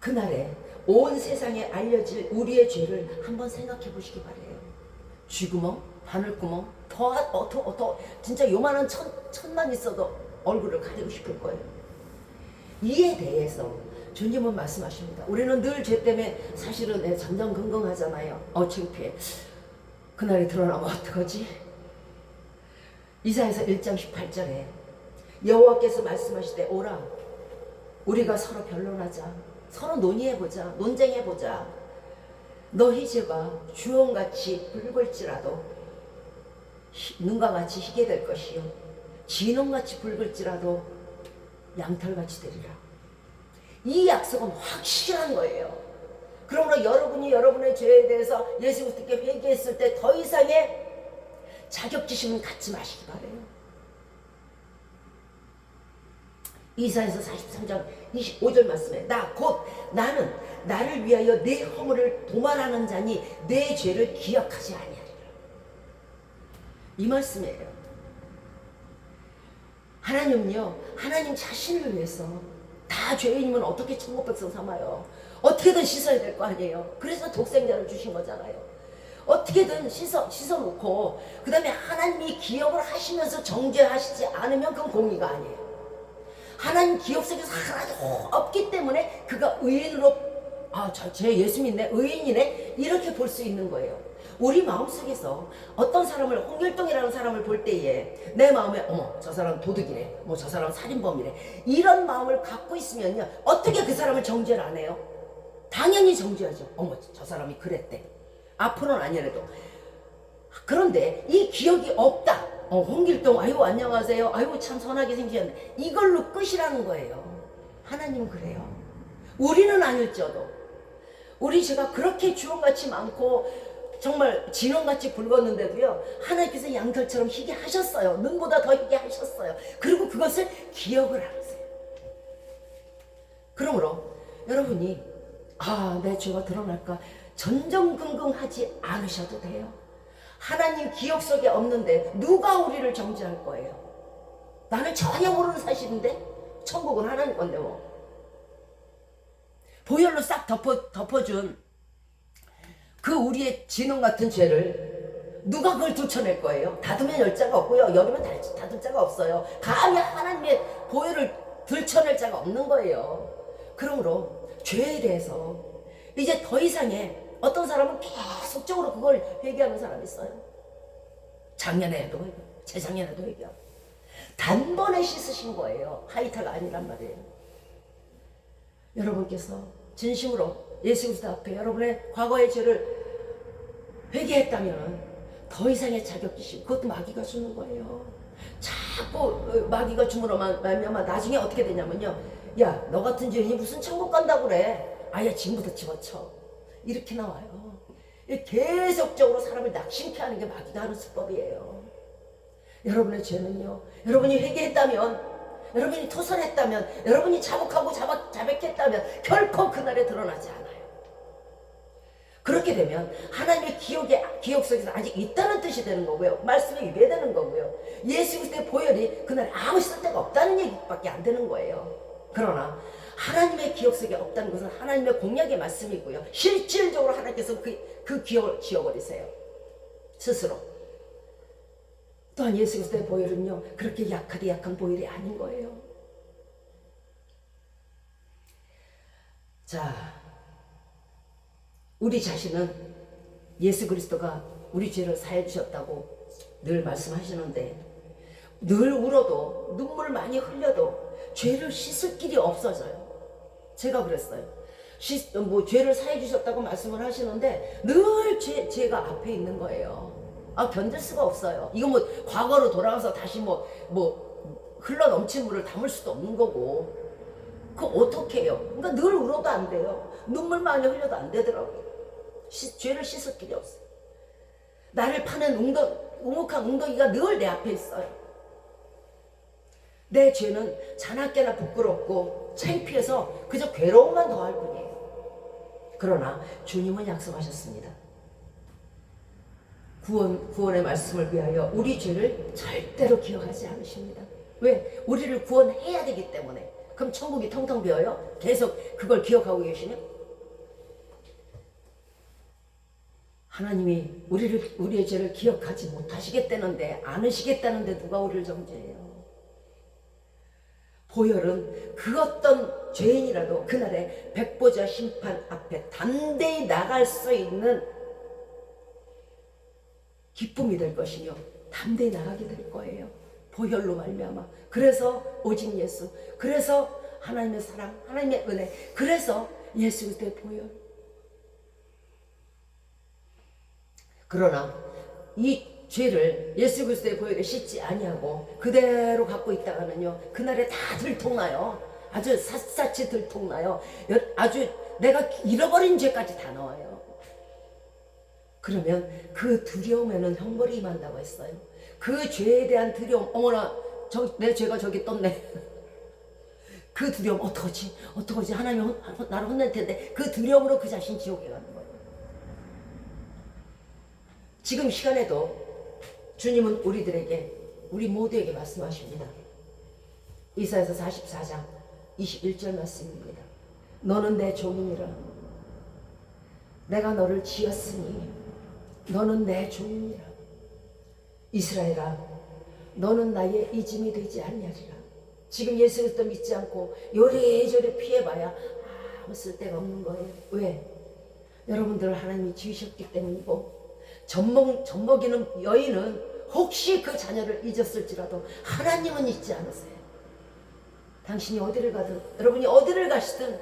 그날에 온 세상에 알려질 우리의 죄를 한번 생각해 보시기 바래요. 쥐구멍, 바늘구멍, 더 진짜 요만한 천만 있어도 얼굴을 가리고 싶을 거예요. 이에 대해서 주님은 말씀하십니다. 우리는 늘 죄 때문에 사실은 전전긍긍하잖아요. 창피해. 그날이 드러나면 어떡하지? 이사야서 1장 18절에 여호와께서 말씀하시되 오라 우리가 서로 변론하자. 서로 논의해보자. 논쟁해보자. 너희 죄가 주홍같이 붉을지라도 눈과 같이 희게 될 것이요 진홍같이 붉을지라도 양털같이 되리라. 이 약속은 확실한 거예요. 그러므로 여러분이 여러분의 죄에 대해서 예수 그리스도께 회개했을 때 더 이상의 자격지심은 갖지 마시기 바래요. 이사야서 43장 25절 말씀에 나는 나를 위하여 내 허물을 도말하는 자니 내 죄를 기억하지 아니하리라. 이 말씀이에요. 하나님은요 하나님 자신을 위해서 다 죄인이면 어떻게 천국 백성 삼아요? 어떻게든 씻어야 될 거 아니에요. 그래서 독생자를 주신 거잖아요. 어떻게든 씻어놓고 그 다음에 하나님이 기억을 하시면서 정죄하시지 않으면 그건 공의가 아니에요. 하나님 기억 속에서 하나도 없기 때문에 그가 의인으로 제 예수 믿네 의인이네 이렇게 볼 수 있는 거예요. 우리 마음속에서 어떤 사람을 홍길동이라는 사람을 볼 때에 내 마음에 저 사람 도둑이래 저 사람 살인범이래 이런 마음을 갖고 있으면요 어떻게 그 사람을 정죄를 안 해요? 당연히 정죄하죠. 저 사람이 그랬대. 앞으로는 아니라도. 그런데 이 기억이 없다. 홍길동 아이고 안녕하세요 아이고 참 선하게 생기셨네 이걸로 끝이라는 거예요. 하나님은 그래요. 우리는 아닐지어도 우리 죄가 그렇게 주홍같이 많고 정말 진홍같이 붉었는데도요 하나님께서 양털처럼 희게 하셨어요. 눈보다 더 희게 하셨어요. 그리고 그것을 기억을 하세요. 그러므로 여러분이 내 죄가 드러날까 전전긍긍하지 않으셔도 돼요. 하나님 기억 속에 없는데 누가 우리를 정죄할 거예요? 나는 전혀 모르는 사실인데 천국은 하나님 건데 뭐. 보혈로 싹 덮어준 그 우리의 진홍 같은 죄를 누가 그걸 들춰낼 거예요? 닫으면 열 자가 없고요 열으면 닫을 자가 없어요. 감히 하나님의 보혈을 들춰낼 자가 없는 거예요. 그러므로 죄에 대해서 이제 더 이상의 어떤 사람은 계속적으로 그걸 회개하는 사람이 있어요. 작년에도 회개, 재작년에도 회개하고 단번에 씻으신 거예요. 하이타가 아니란 말이에요. 여러분께서 진심으로 예수 그리스도 앞에 여러분의 과거의 죄를 회개했다면 더 이상의 자격지심 그것도 마귀가 주는 거예요. 자꾸 마귀가 줌으로 말미암아 나중에 어떻게 되냐면요 야 너 같은 죄인이 무슨 천국 간다고 그래 아예 지금부터 집어쳐 이렇게 나와요. 계속적으로 사람을 낙심케 하는 게 마귀가 하는 수법이에요. 여러분의 죄는요 여러분이 회개했다면 여러분이 토설했다면 여러분이 자복하고 자백했다면 결코 그날에 드러나지 않아요. 그렇게 되면 하나님의 기억 속에서 아직 있다는 뜻이 되는 거고요 말씀이 위배되는 거고요 예수 그리스도의 보혈이 그날에 아무 쓸데가 없다는 얘기밖에 안 되는 거예요. 그러나 하나님의 기억 속에 없다는 것은 하나님의 공약의 말씀이고요 실질적으로 하나님께서 그 기억을 지워버리세요 스스로. 또한 예수 그리스도의 보혈은요 그렇게 약한 보혈이 아닌 거예요. 자, 우리 자신은 예수 그리스도가 우리 죄를 사해 주셨다고 늘 말씀하시는데 늘 울어도 눈물 많이 흘려도 죄를 씻을 길이 없어져요. 제가 그랬어요. 죄를 사해 주셨다고 말씀을 하시는데 늘 죄가 앞에 있는 거예요. 견딜 수가 없어요. 이거 과거로 돌아가서 다시 흘러 넘친 물을 담을 수도 없는 거고 그거 어떻게 해요? 그러니까 늘 울어도 안 돼요. 눈물 많이 흘려도 안 되더라고요. 죄를 씻을 길이 없어요. 나를 파는 우묵한 웅덩이가 늘 내 앞에 있어요. 내 죄는 자나깨나 부끄럽고 창피해서 그저 괴로움만 더할 뿐이에요. 그러나 주님은 약속하셨습니다. 구원의 말씀을 위하여 우리 죄를 절대로 기억하지 않으십니다. 왜? 우리를 구원해야 되기 때문에. 그럼 천국이 텅텅 비어요? 계속 그걸 기억하고 계시냐? 하나님이 우리의 죄를 기억하지 못하시겠다는데, 않으시겠다는데 누가 우리를 정죄해요? 보혈은 그 어떤 죄인이라도 그날의 백보자 심판 앞에 담대히 나갈 수 있는 기쁨이 될 것이며 담대히 나가게 될 거예요. 보혈로 말미암아. 그래서 오직 예수, 그래서 하나님의 사랑, 하나님의 은혜, 그래서 예수 그리스도의 보혈. 그러나 이 죄를 예수 그리스도의 보혈에 씻지 아니하고 그대로 갖고 있다가는요, 그날에 다 들통나요. 아주 샅샅이 들통나요. 아주 내가 잃어버린 죄까지 다 나와요. 그러면 그 두려움에는 형벌이 임한다고 했어요. 그 죄에 대한 두려움, 어머나 내 죄가 저기 떴네. 그 두려움, 어떡하지 하나님 나를 혼낼 텐데, 그 두려움으로 그 자신 지옥에 가는 거예요. 지금 시간에도 주님은 우리 모두에게 말씀하십니다. 이사야서 44장 21절 말씀입니다. 너는 내 종이니라. 내가 너를 지었으니 너는 내 종이니라. 이스라엘아, 너는 나의 이짐이 되지 아니하리라. 지금 예수 그리스도 믿지 않고 요래저래 피해봐야 아무 쓸데가 없는 거예요. 왜? 여러분들을 하나님이 지으셨기 때문이고, 젖먹이는 여인은 혹시 그 자녀를 잊었을지라도 하나님은 잊지 않으세요. 당신이 어디를 가든, 여러분이 어디를 가시든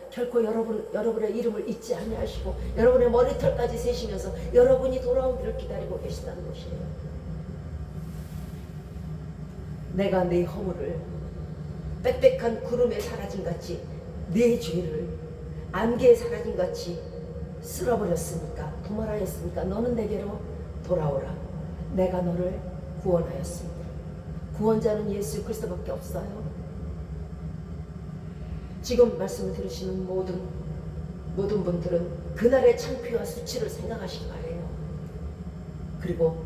결코 여러분의 이름을 잊지 아니하시고 여러분의 머리털까지 세시면서 여러분이 돌아오기를 기다리고 계시다는 것이에요. 내가 네 허물을 빽빽한 구름에 사라진같이 네 죄를 안개에 사라진같이 쓸어버렸으니까, 도말하였으니까 너는 내게로 돌아오라. 내가 너를 구원하였습니다. 구원자는 예수 그리스도밖에 없어요. 지금 말씀을 들으시는 모든 분들은 그날의 창피와 수치를 생각하시기 바래요. 그리고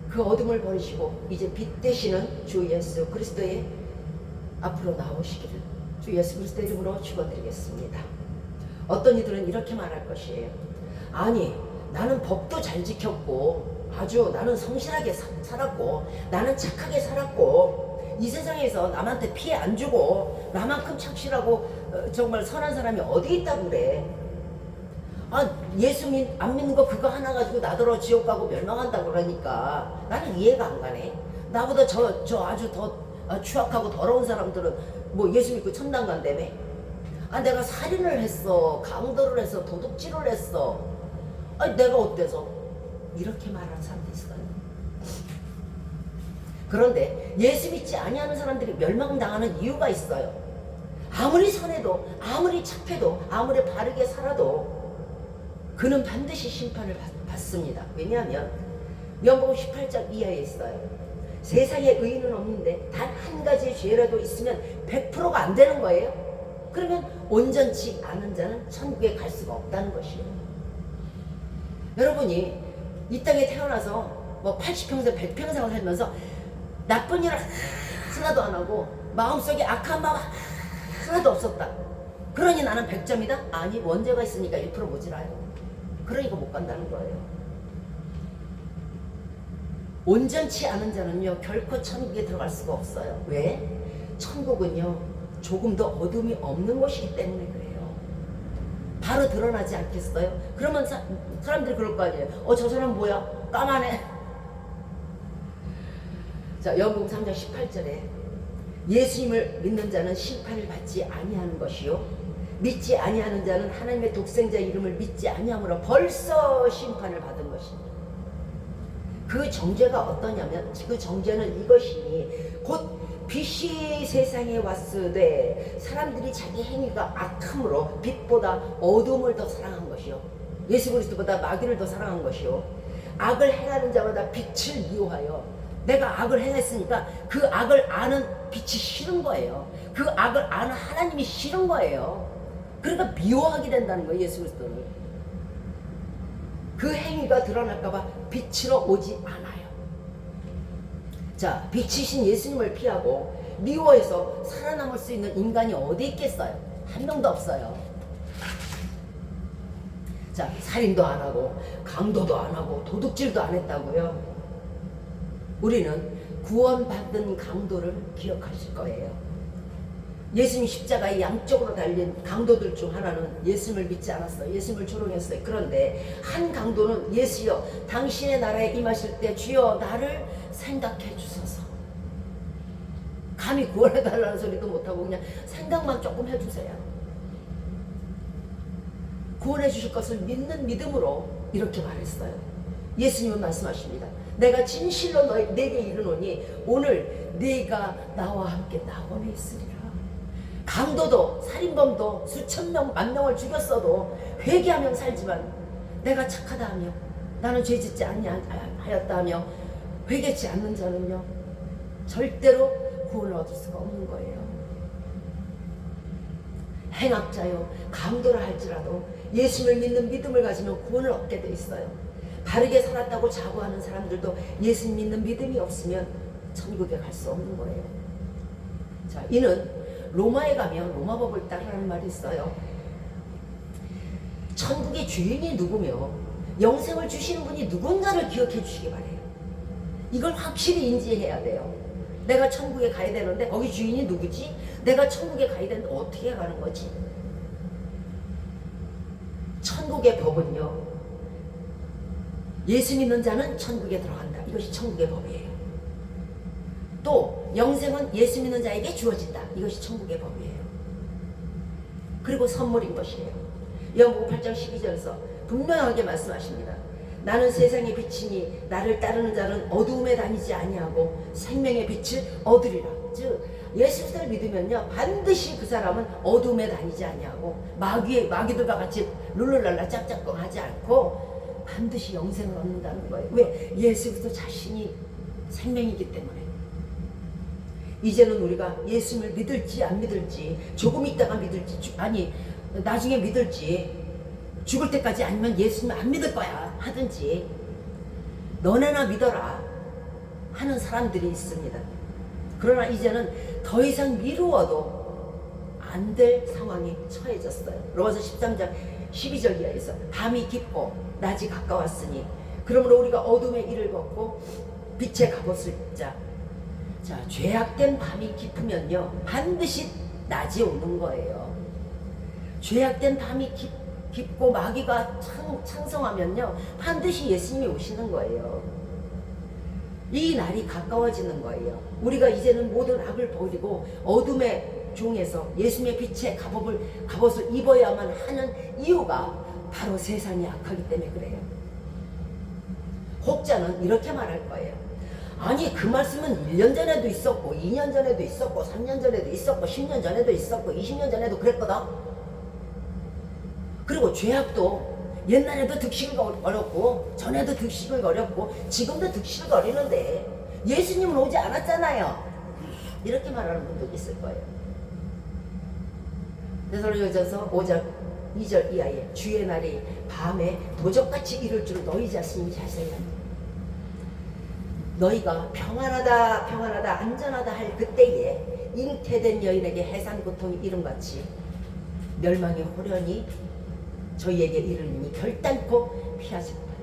그 어둠을 버리시고 이제 빛 되시는 주 예수 그리스도의 앞으로 나오시기를 주 예수 그리스도의 이름으로 축원드리겠습니다. 어떤 이들은 이렇게 말할 것이에요. 아니, 나는 법도 잘 지켰고 아주 나는 성실하게 살았고 나는 착하게 살았고 이 세상에서 남한테 피해 안 주고 나만큼 착실하고 정말 선한 사람이 어디 있다고 그래. 예수 안 믿는 거 그거 하나 가지고 나더러 지옥 가고 멸망한다고 그러니까 나는 이해가 안 가네. 나보다 저 아주 더 추악하고 더러운 사람들은 뭐 예수 믿고 천당 간다며. 내가 살인을 했어, 강도를 했어, 도둑질을 했어. 내가 어때서? 이렇게 말하는 사람도 있어요. 그런데 예수 믿지 아니하는 사람들이 멸망당하는 이유가 있어요. 아무리 선해도, 아무리 착해도, 아무리 바르게 살아도 그는 반드시 심판을 받습니다. 왜냐하면 요한복음 18장 이하에 있어요. 세상에 의인은 없는데 단 한 가지의 죄라도 있으면 100%가 안 되는 거예요. 그러면 온전치 않은 자는 천국에 갈 수가 없다는 것이에요. 여러분이 이 땅에 태어나서 뭐 80평생 100평생을 살면서 나쁜 일을 하나도 안 하고 마음속에 악한 마음 하나도 없었다. 그러니 나는 100점이다? 아니, 원죄가 있으니까 1% 모자라요. 그러니까 못 간다는 거예요. 온전치 않은 자는요 결코 천국에 들어갈 수가 없어요. 왜? 천국은요 조금 더 어둠이 없는 곳이기 때문에 그래요. 바로 드러나지 않겠어요? 그러면 사람들이 그럴 거 아니에요. 저 사람 뭐야? 까마네. 자, 요한복음 3장 18절에 예수님을 믿는 자는 심판을 받지 아니하는 것이요 믿지 아니하는 자는 하나님의 독생자 이름을 믿지 아니함으로 벌써 심판을 받은 것입니다. 그 정죄가 어떠냐면, 그 정죄는 이것이니 곧 빛이 세상에 왔으되 사람들이 자기 행위가 악함으로 빛보다 어둠을 더 사랑한 것이요 예수 그리스도보다 마귀를 더 사랑한 것이요. 악을 행하는 자마다 빛을 미워하여, 내가 악을 행했으니까 그 악을 아는 빛이 싫은 거예요. 그 악을 아는 하나님이 싫은 거예요. 그러니까 미워하게 된다는 거예요, 예수 그리스도를. 그 행위가 드러날까봐 빛으로 오지 않아요. 자, 빛이신 예수님을 피하고 미워해서 살아남을 수 있는 인간이 어디 있겠어요? 한 명도 없어요. 자, 살인도 안 하고 강도도 안 하고 도둑질도 안 했다고요. 우리는 구원받은 강도를 기억하실 거예요. 예수님 십자가의 양쪽으로 달린 강도들 중 하나는 예수님을 믿지 않았어요. 예수님을 조롱했어요. 그런데 한 강도는 예수여 당신의 나라에 임하실 때 주여 나를 생각해 주소서. 감히 구원해 달라는 소리도 못하고 그냥 생각만 조금 해주세요. 구원해 주실 것을 믿는 믿음으로 이렇게 말했어요. 예수님은 말씀하십니다. 내가 진실로 내게 이르노니 오늘 네가 나와 함께 낙원에 있으리라. 강도도 살인범도 수천 명, 만 명을 죽였어도 회개하며 살지만 내가 착하다 하며 나는 죄짓지 아니하였다 하며 회개치 않는 자는요 절대로 구원을 얻을 수가 없는 거예요. 행악자요 강도라 할지라도 예수를 믿는 믿음을 가지면 구원을 얻게 돼 있어요. 바르게 살았다고 자부하는 사람들도 예수 믿는 믿음이 없으면 천국에 갈 수 없는 거예요. 자, 이는 로마에 가면 로마법을 따르라는 말이 있어요. 천국의 주인이 누구며 영생을 주시는 분이 누군가를 기억해 주시기 바래요. 이걸 확실히 인지해야 돼요. 내가 천국에 가야 되는데 거기 주인이 누구지? 내가 천국에 가야 되는데 어떻게 가는 거지? 천국의 법은요, 예수 믿는 자는 천국에 들어간다. 이것이 천국의 법이에요. 또 영생은 예수 믿는 자에게 주어진다. 이것이 천국의 법이에요. 그리고 선물인 것이에요. 요한복음 8장 12절에서 분명하게 말씀하십니다. 나는 세상의 빛이니 나를 따르는 자는 어두움에 다니지 아니하고 생명의 빛을 얻으리라. 즉 예수를 믿으면요 반드시 그 사람은 어두움에 다니지 아니하고 마귀들과 같이 룰루랄라 짝짝꿍 하지 않고 반드시 영생을 얻는다는 거예요. 왜? 예수 그리스도 자신이 생명이기 때문에. 이제는 우리가 예수를 믿을지 안 믿을지, 조금 있다가 믿을지, 아니 나중에 믿을지, 죽을 때까지 아니면 예수님 안 믿을 거야 하든지 너네나 믿어라 하는 사람들이 있습니다. 그러나 이제는 더 이상 미루어도 안 될 상황에 처해졌어요. 로마서 13장 12절 이하에서 밤이 깊고 낮이 가까웠으니 그러므로 우리가 어둠의 일을 걷고 빛의 갑옷을 입자. 자, 죄악된 밤이 깊으면요 반드시 낮이 오는 거예요. 죄악된 밤이 깊고 마귀가 창성하면요 반드시 예수님이 오시는 거예요. 이 날이 가까워지는 거예요. 우리가 이제는 모든 악을 버리고 어둠의 종에서 예수님의 빛의 갑옷을 입어야만 하는 이유가 바로 세상이 악하기 때문에 그래요. 혹자는 이렇게 말할 거예요. 아니 그 말씀은 1년 전에도 있었고 2년 전에도 있었고 3년 전에도 있었고 10년 전에도 있었고 20년 전에도 그랬거든. 그리고 죄악도 옛날에도 득식을 거렸고 전에도 득식을 거렸고 지금도 득식을 거리는데 예수님은 오지 않았잖아요. 이렇게 말하는 분도 있을 거예요. 데살로니가전서 5장 2절 이하에 주의 날이 밤에 도적같이 이를 줄 너희 자신이 잘 생각합니다. 너희가 평안하다 평안하다 안전하다 할 그때에 잉태된 여인에게 해산 고통이 이름같이 멸망의 호련이 저희에게 이르니 결단코 피하지 못하리라.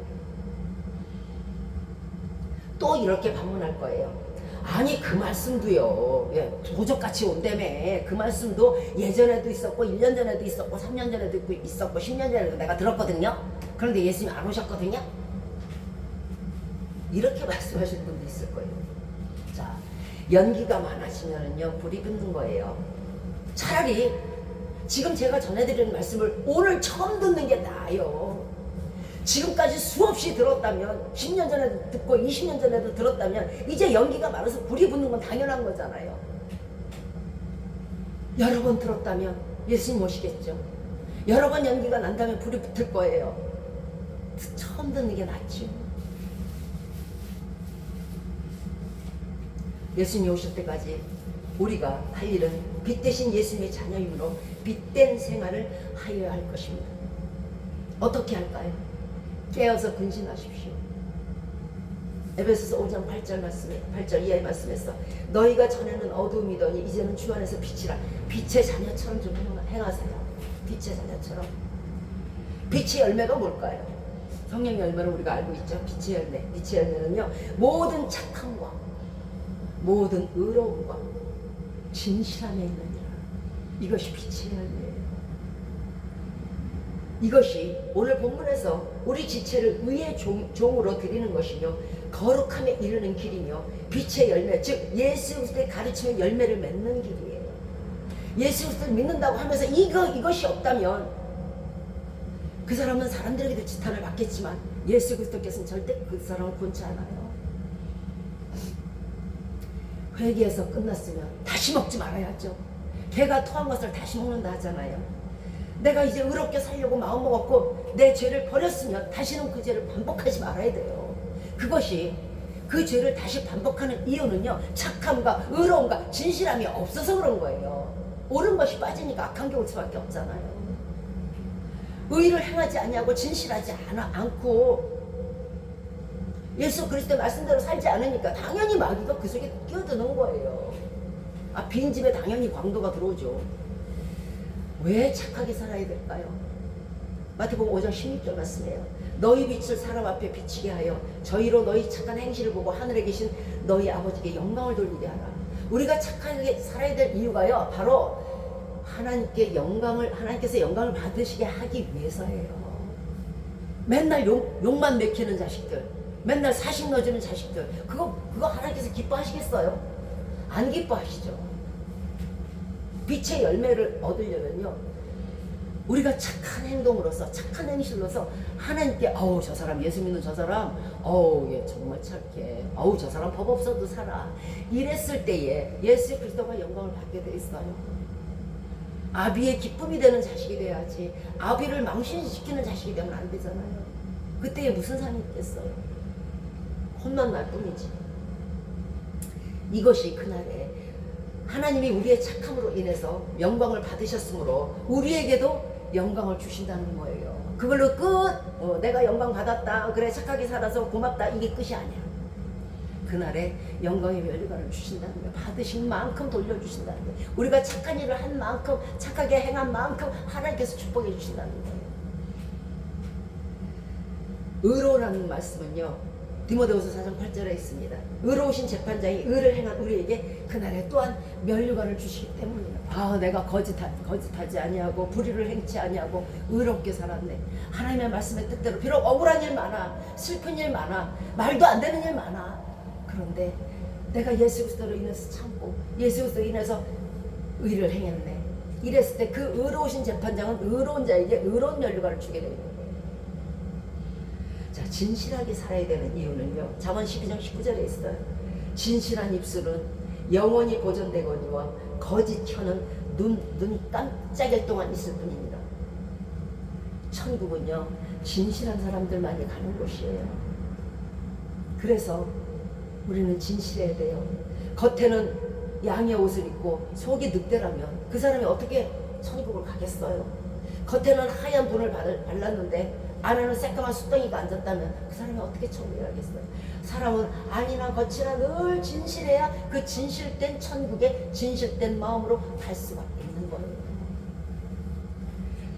또 이렇게 반문할 거예요. 아니 그 말씀도요 도적같이 온다며. 그 말씀도 예전에도 있었고 1년 전에도 있었고 3년 전에도 있었고 10년 전에도 내가 들었거든요. 그런데 예수님이 안 오셨거든요. 이렇게 말씀하시는 분도 있을 거예요. 자, 연기가 많아지면은요 불이 붙는 거예요. 차라리 지금 제가 전해드리는 말씀을 오늘 처음 듣는 게 나아요. 지금까지 수없이 들었다면 10년 전에도 듣고 20년 전에도 들었다면 이제 연기가 많아서 불이 붙는 건 당연한 거잖아요. 여러 번 들었다면 예수님 오시겠죠. 여러 번 연기가 난다면 불이 붙을 거예요. 처음 듣는 게 낫지. 예수님이 오실 때까지 우리가 할 일은 빛 대신 예수님의 자녀이므로 빛된 생활을 하여야 할 것입니다. 어떻게 할까요? 깨어서 근신하십시오. 에베소서 5장 8절 이하의 말씀에서 너희가 전에는 어두움이더니 이제는 주 안에서 빛이라. 빛의 자녀처럼 좀 행하세요. 빛의 자녀처럼. 빛의 열매가 뭘까요? 성령의 열매를 우리가 알고 있죠. 빛의 열매. 빛의 열매는요, 모든 착함과 모든 의로움과 진실함에 있느니라. 이것이 빛의 열매예요. 이것이 오늘 본문에서 우리 지체를 의의 종으로 드리는 것이며 거룩함에 이르는 길이며 빛의 열매, 즉 예수 그리스도의 가르침의 열매를 맺는 길이에요. 예수 그리스도를 믿는다고 하면서 이것이 없다면 그 사람은 사람들에게도 지탄을 받겠지만 예수 그리스도께서는 절대 그 사람을 권치 않아요. 회개해서 끝났으면 다시 먹지 말아야죠. 개가 토한 것을 다시 먹는다 하잖아요. 내가 이제 의롭게 살려고 마음먹었고 내 죄를 버렸으면 다시는 그 죄를 반복하지 말아야 돼요. 그것이 그 죄를 다시 반복하는 이유는요, 착함과 의로움과 진실함이 없어서 그런 거예요. 옳은 것이 빠지니까 악한 게 올 수밖에 없잖아요. 의를 행하지 않냐고 진실하지 않고 예수 그리스도의 말씀대로 살지 않으니까 당연히 마귀가 그 속에 끼어드는 거예요. 빈집에 당연히 광도가 들어오죠. 왜 착하게 살아야 될까요? 마태복음 5장 16절 말씀이에요. 너희 빛을 사람 앞에 비치게 하여 저희로 너희 착한 행실을 보고 하늘에 계신 너희 아버지께 영광을 돌리게 하라. 우리가 착하게 살아야 될 이유가요, 바로 하나님께서 영광을 받으시게 하기 위해서예요. 맨날 욕만 맥히는 자식들, 맨날 사식 넣어주는 자식들, 그거 하나님께서 기뻐하시겠어요? 안 기뻐하시죠. 빛의 열매를 얻으려면요, 우리가 착한 행동으로서, 착한 행실로서 하나님께 저 사람, 예수 믿는 저 사람, 얘 정말 착해, 저 사람 법 없어도 살아, 이랬을 때에 예수 그리스도가 영광을 받게 돼 있어요. 아비의 기쁨이 되는 자식이 돼야지 아비를 망신시키는 자식이 되면 안 되잖아요. 그때에 무슨 상이 있겠어요? 혼만 날 뿐이지. 이것이 그날에 하나님이 우리의 착함으로 인해서 영광을 받으셨으므로 우리에게도 영광을 주신다는 거예요. 그걸로 끝! 내가 영광 받았다, 그래 착하게 살아서 고맙다, 이게 끝이 아니야. 그날에 영광의 면류관을 주신다는 거예요. 받으신 만큼 돌려주신다는 거예요. 우리가 착한 일을 한 만큼, 착하게 행한 만큼 하나님께서 축복해 주신다는 거예요. 의로라는 말씀은요, 디모데후서 4장 8절에 있습니다. 의로우신 재판장이 의를 행한 우리에게 그날에 또한 면류관을 주시기 때문이에요. 내가 거짓하지 아니하고 불의를 행치 아니하고 의롭게 살았네. 하나님의 말씀의 뜻대로 비록 억울한 일 많아, 슬픈 일 많아, 말도 안 되는 일 많아. 그런데 내가 예수 그리스도로 인해서 참고 예수 그리스도로 인해서 의를 행했네. 이랬을 때 그 의로우신 재판장은 의로운 자에게 의로운 면류관을 주게 되는 거예요. 자, 진실하게 살아야 되는 이유는요, 잠언 12장 19절에 있어요. 진실한 입술은 영원히 보존되거니와 거짓 혀는 눈 깜짝일 동안 있을 뿐입니다. 천국은요, 진실한 사람들만이 가는 곳이에요. 그래서 우리는 진실해야 돼요. 겉에는 양의 옷을 입고 속이 늑대라면 그 사람이 어떻게 천국을 가겠어요? 겉에는 하얀 분을 발랐는데 안에는 새까만 숫덩이가 앉았다면 그 사람이 어떻게 천국에 가겠어요? 사람은 안이나 겉이나 늘 진실해야 그 진실된 천국에 진실된 마음으로 갈 수가 있는 거예요.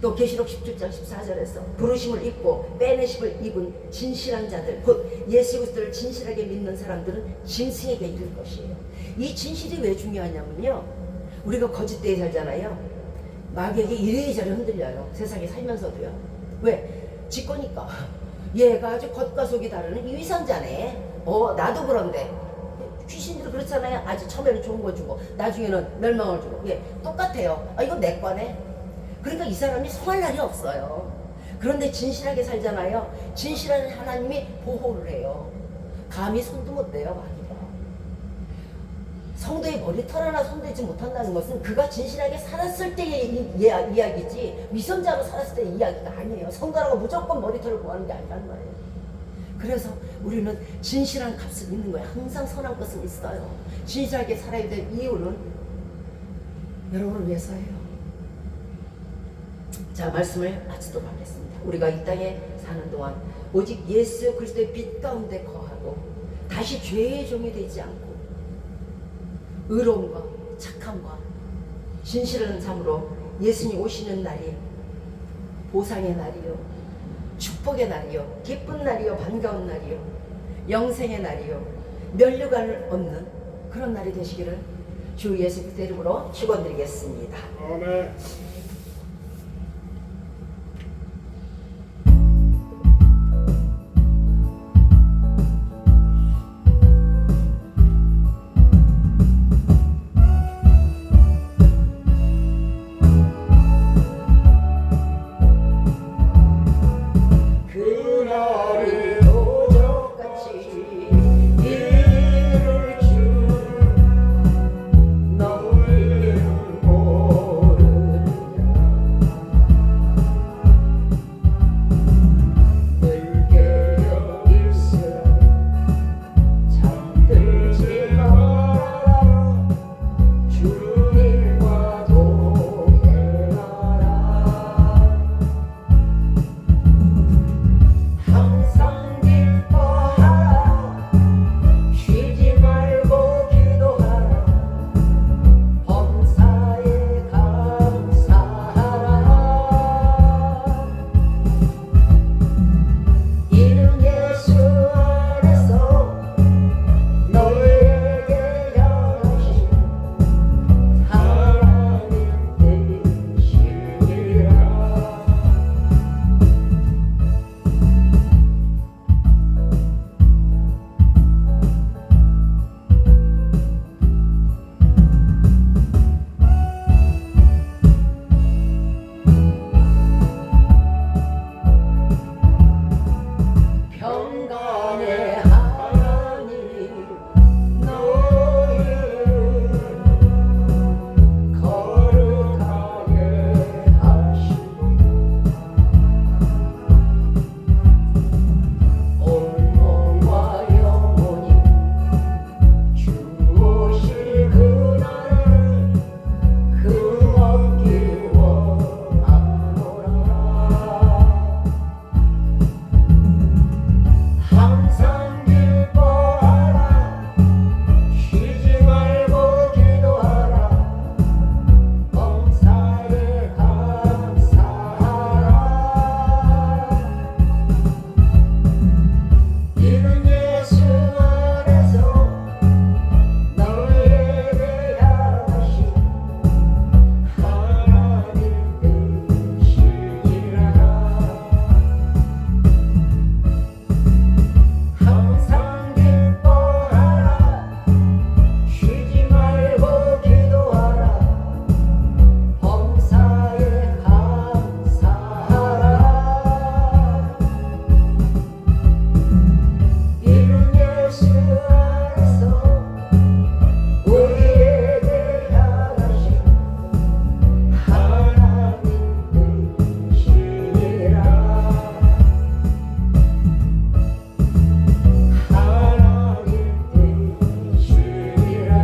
또 계시록 17장 14절에서 부르심을 입고 빼내심을 입은 진실한 자들, 곧 예수 그리스도를 진실하게 믿는 사람들은 짐승에게 이를 것이에요. 이 진실이 왜 중요하냐면요, 우리가 거짓되게 살잖아요. 마귀에게 이래저래 흔들려요. 세상에 살면서도요. 왜? 지 거니까. 얘가 아주 겉과 속이 다르는 이 위선자네. 나도 그런데. 귀신들은 그렇잖아요. 아주 처음에는 좋은 거 주고 나중에는 멸망을 주고. 똑같아요. 이거 내 거네. 그러니까 이 사람이 성할 날이 없어요. 그런데 진실하게 살잖아요. 진실한 하나님이 보호를 해요. 감히 손도 못 대요, 마귀가. 성도의 머리털 하나 손대지 못한다는 것은 그가 진실하게 살았을 때의 이야기지 위선자로 살았을 때의 이야기가 아니에요. 성도라고 무조건 머리털을 구하는 게 아니란 말이에요. 그래서 우리는 진실한 값을 믿는 거예요. 항상 선한 것은 있어요. 진실하게 살아야 될 이유는 여러분을 위해서예요. 자, 말씀을 마치도록 하겠습니다. 우리가 이 땅에 사는 동안 오직 예수 그리스도의 빛 가운데 거하고 다시 죄의 종이 되지 않고 의로움과 착함과 진실한 삶으로 예수님 오시는 날이 보상의 날이요, 축복의 날이요, 기쁜 날이요, 반가운 날이요, 영생의 날이요, 면류관을 얻는 그런 날이 되시기를 주 예수 그리스도의 이름으로 축원드리겠습니다. 아멘. 그날이 도적같이 이를 주 너희는 모르느냐. 늘 깨어 있으라 잠들지 말아라 주님과 동행하라. 항상 기뻐하라 쉬지 말고 기도하라 범사에 감사하라. 이는 예수 안에서 너에게 향하신 하나님 되시리라. 평강의 하나님 너희를 거룩하게 하시고 온 몸과 영혼이 주 오실 그날을 금없기 원하노라. 항상 기뻐하라 쉬지 말고 기도하라 범사에 감사하라. 이는 예수 안에서 너에게 향하신 하나님 되시리라. 항상 기뻐하라 쉬지 말고 기도하라 범사에 감사하라. 이는 예수 안에서 우리에게 향하신 하나님 되시리라. 하나님 되시리라.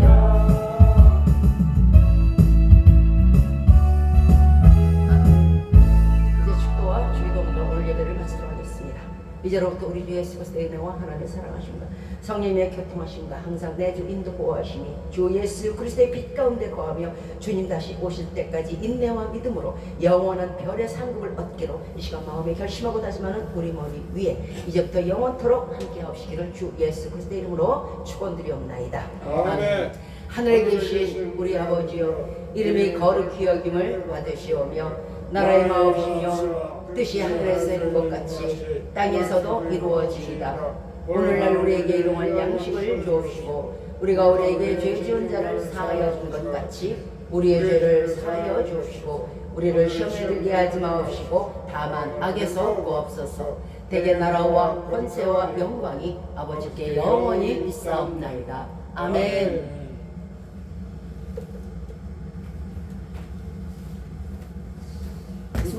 이제 축도와 주기도문으로 오늘 예배를 마치도록 하겠습니다. 이제로부터 우리 주 예수 그리스도의 은혜와 하나님의 사랑하심과 성령님의 교통하심과 항상 내 주 인도 보호하심이 주 예수 그리스도의 빛 가운데 거하며 주님 다시 오실 때까지 인내와 믿음으로 영원한 별의 상급을 얻기로 이 시간 마음에 결심하고 다짐하는 우리 머리 위에 이제부터 영원토록 함께 하시기를 주 예수 그리스도의 이름으로 축원드리옵나이다. 아멘. 하늘에 계신 우리 아버지여 이름이 거룩히 여김을 받으시오며 나라의 마옵시며 뜻이 하늘에서 이룬 것 같이 땅에서도 이루어지이다. 오늘날 우리에게 일용할 양식을 주옵시고 우리가 우리에게 죄 지은 자를 사하여 준 것 같이 우리의 죄를 사하여 주옵시고 우리를 시험에 들게 하지 마옵시고 다만 악에서 구하옵소서. 대개 나라와 권세와 영광이 아버지께 영원히 있사옵나이다. 아멘.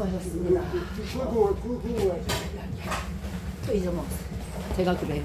수고하셨습니다. 또 잊어먹었어요. 제가 그래요.